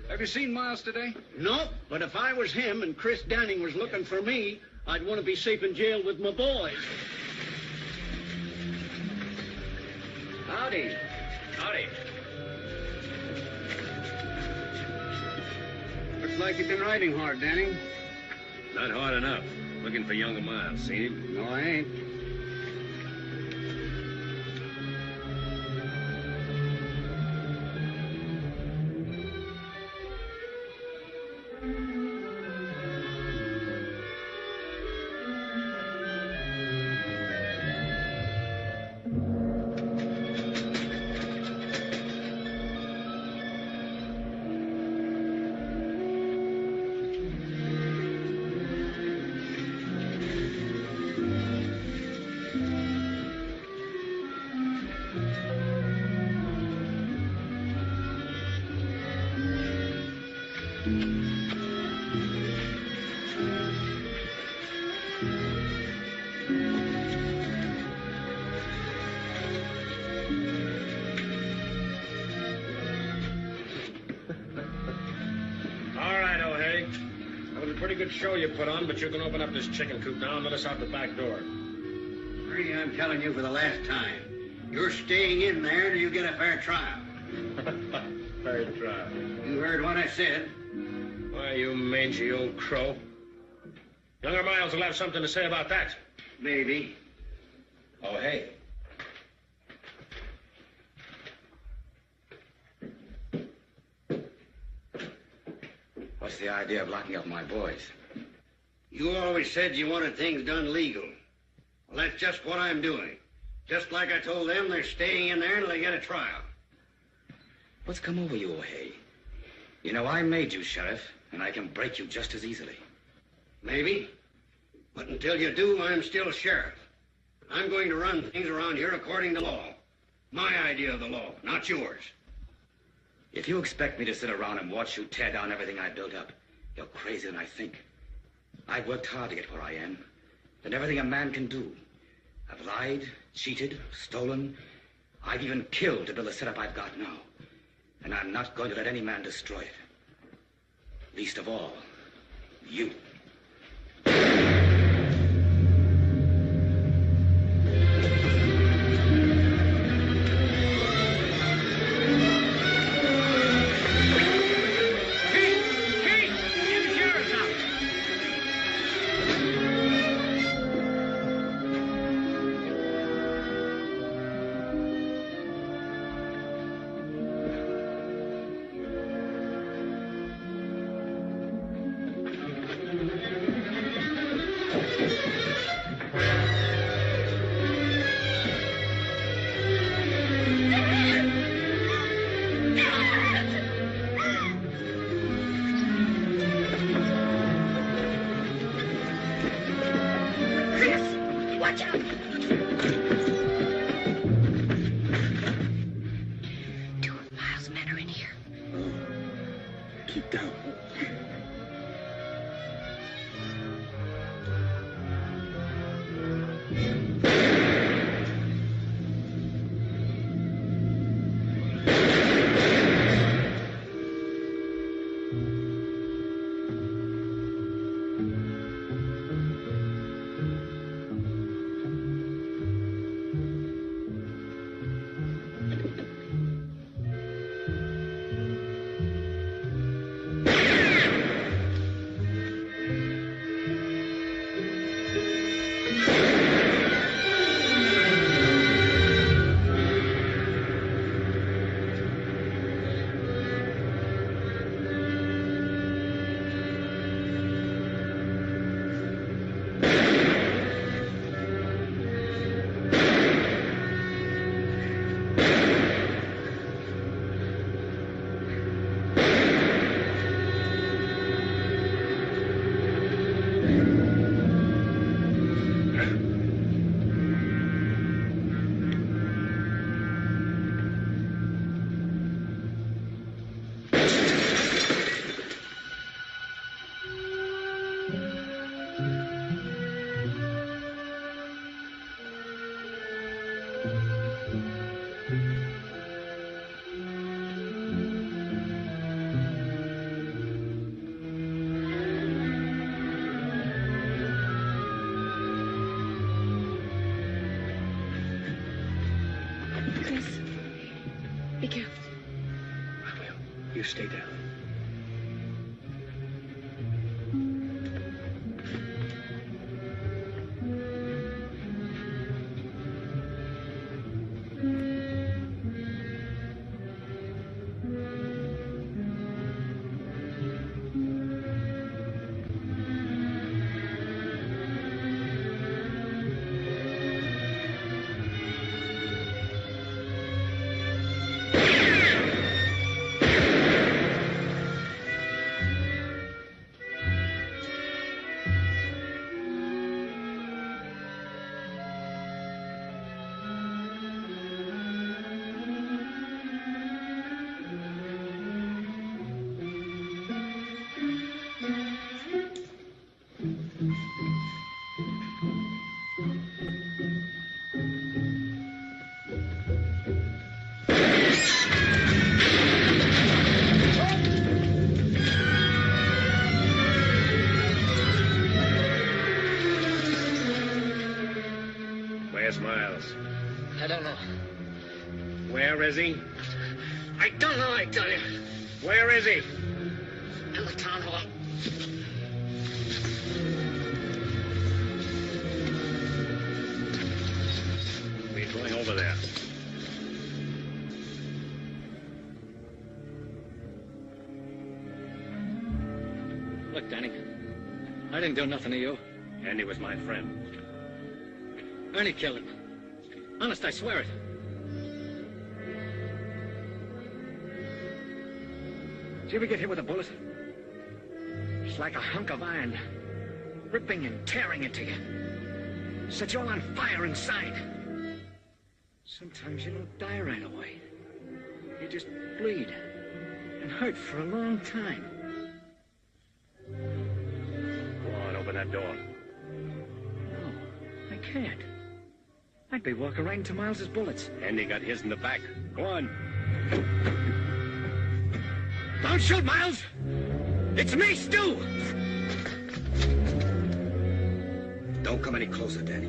Have you seen Miles today? No, but if I was him and Chris Danning was looking for me, I'd want to be safe in jail with my boys. Howdy. Howdy. Looks like you've been riding hard, Danny. Not hard enough. Looking for younger Miles. Seen him? No, I ain't. All right, O'Hay. That was a pretty good show you put on, but you can open up this chicken coop now and let us out the back door. Ernie, I'm telling you for the last time. You're staying in there till you get a fair trial. Fair trial. You heard what I said. Why, you mangy old crow. Younger Miles will have something to say about that. Maybe. O'Hay. What's the idea of locking up my boys? You always said you wanted things done legal. Well, that's just what I'm doing. Just like I told them, they're staying in there until they get a trial. What's come over you, O'Hay? You know, I made you sheriff, and I can break you just as easily. Maybe. But until you do, I'm still sheriff. I'm going to run things around here according to law. My idea of the law, not yours. If you expect me to sit around and watch you tear down everything I built up, you're crazier than I think. I've worked hard to get where I am, and everything a man can do. I've lied, cheated, stolen. I've even killed to build the setup I've got now. And I'm not going to let any man destroy it. Least of all, you. Watch out! Two of Miles' men are in here. Keep down. Be careful. I will. You stay down. Where's Miles? I don't know. Where is he? I don't know, I tell you. Where is he? In the town hall. We're going over there. Look, Danny, I didn't do nothing to you. Andy was my friend. Ernie killed him. Honest, I swear it. Did you ever get hit with a bullet? It's like a hunk of iron, ripping and tearing into you. Set you all on fire inside. Sometimes you don't die right away. You just bleed and hurt for a long time. Go on, open that door. No, I can't. I'd be walking right into Miles's bullets. Andy got his in the back. Go on. Don't shoot, Miles! It's me, Stu! Don't come any closer, Danny.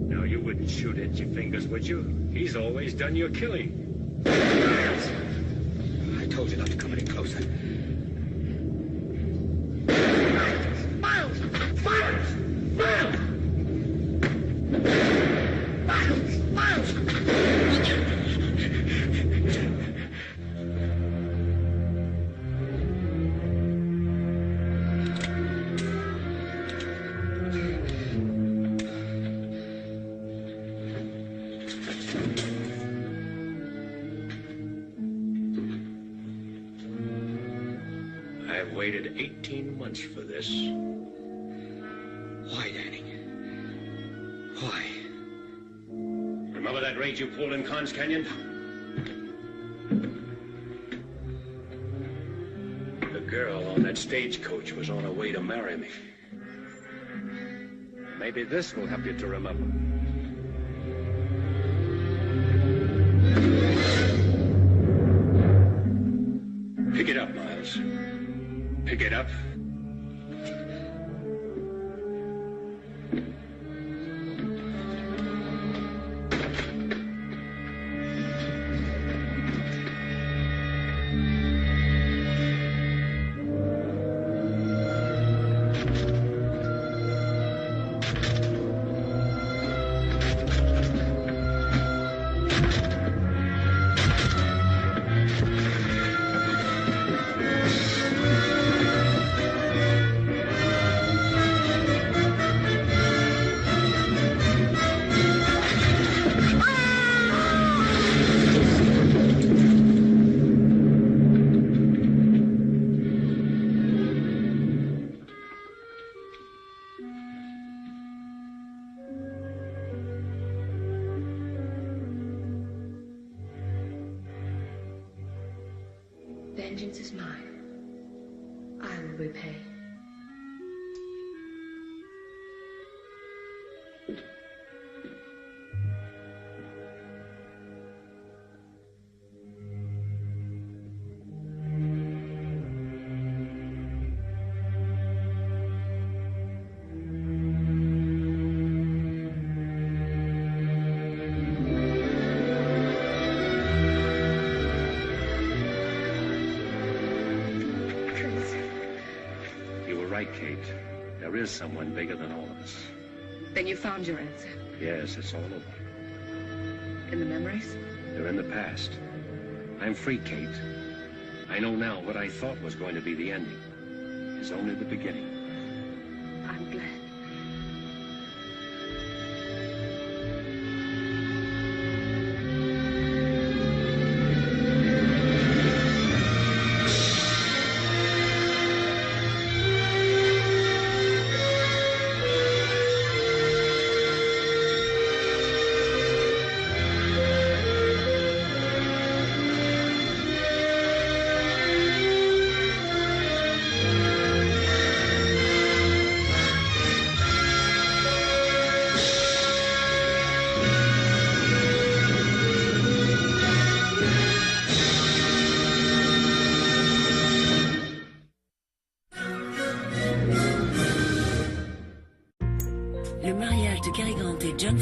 No, you wouldn't shoot at your fingers, would you? He's always done your killing. Miles! I told you not to come any closer. Miles! Miles! Miles! Miles! Miles! I've waited 18 months for this. Why, Danny? Cover that raid you pulled in Carnes Canyon? The girl on that stagecoach was on her way to marry me. Maybe this will help you to remember. Pick it up, Miles. Pick it up. Vengeance is mine. I will repay. Right, Kate. There is someone bigger than all of us. Then you found your answer. Yes, it's all over. In the memories? They're in the past. I'm free, Kate. I know now what I thought was going to be the ending is only the beginning. I'm glad. Le mariage de Cary Grant et John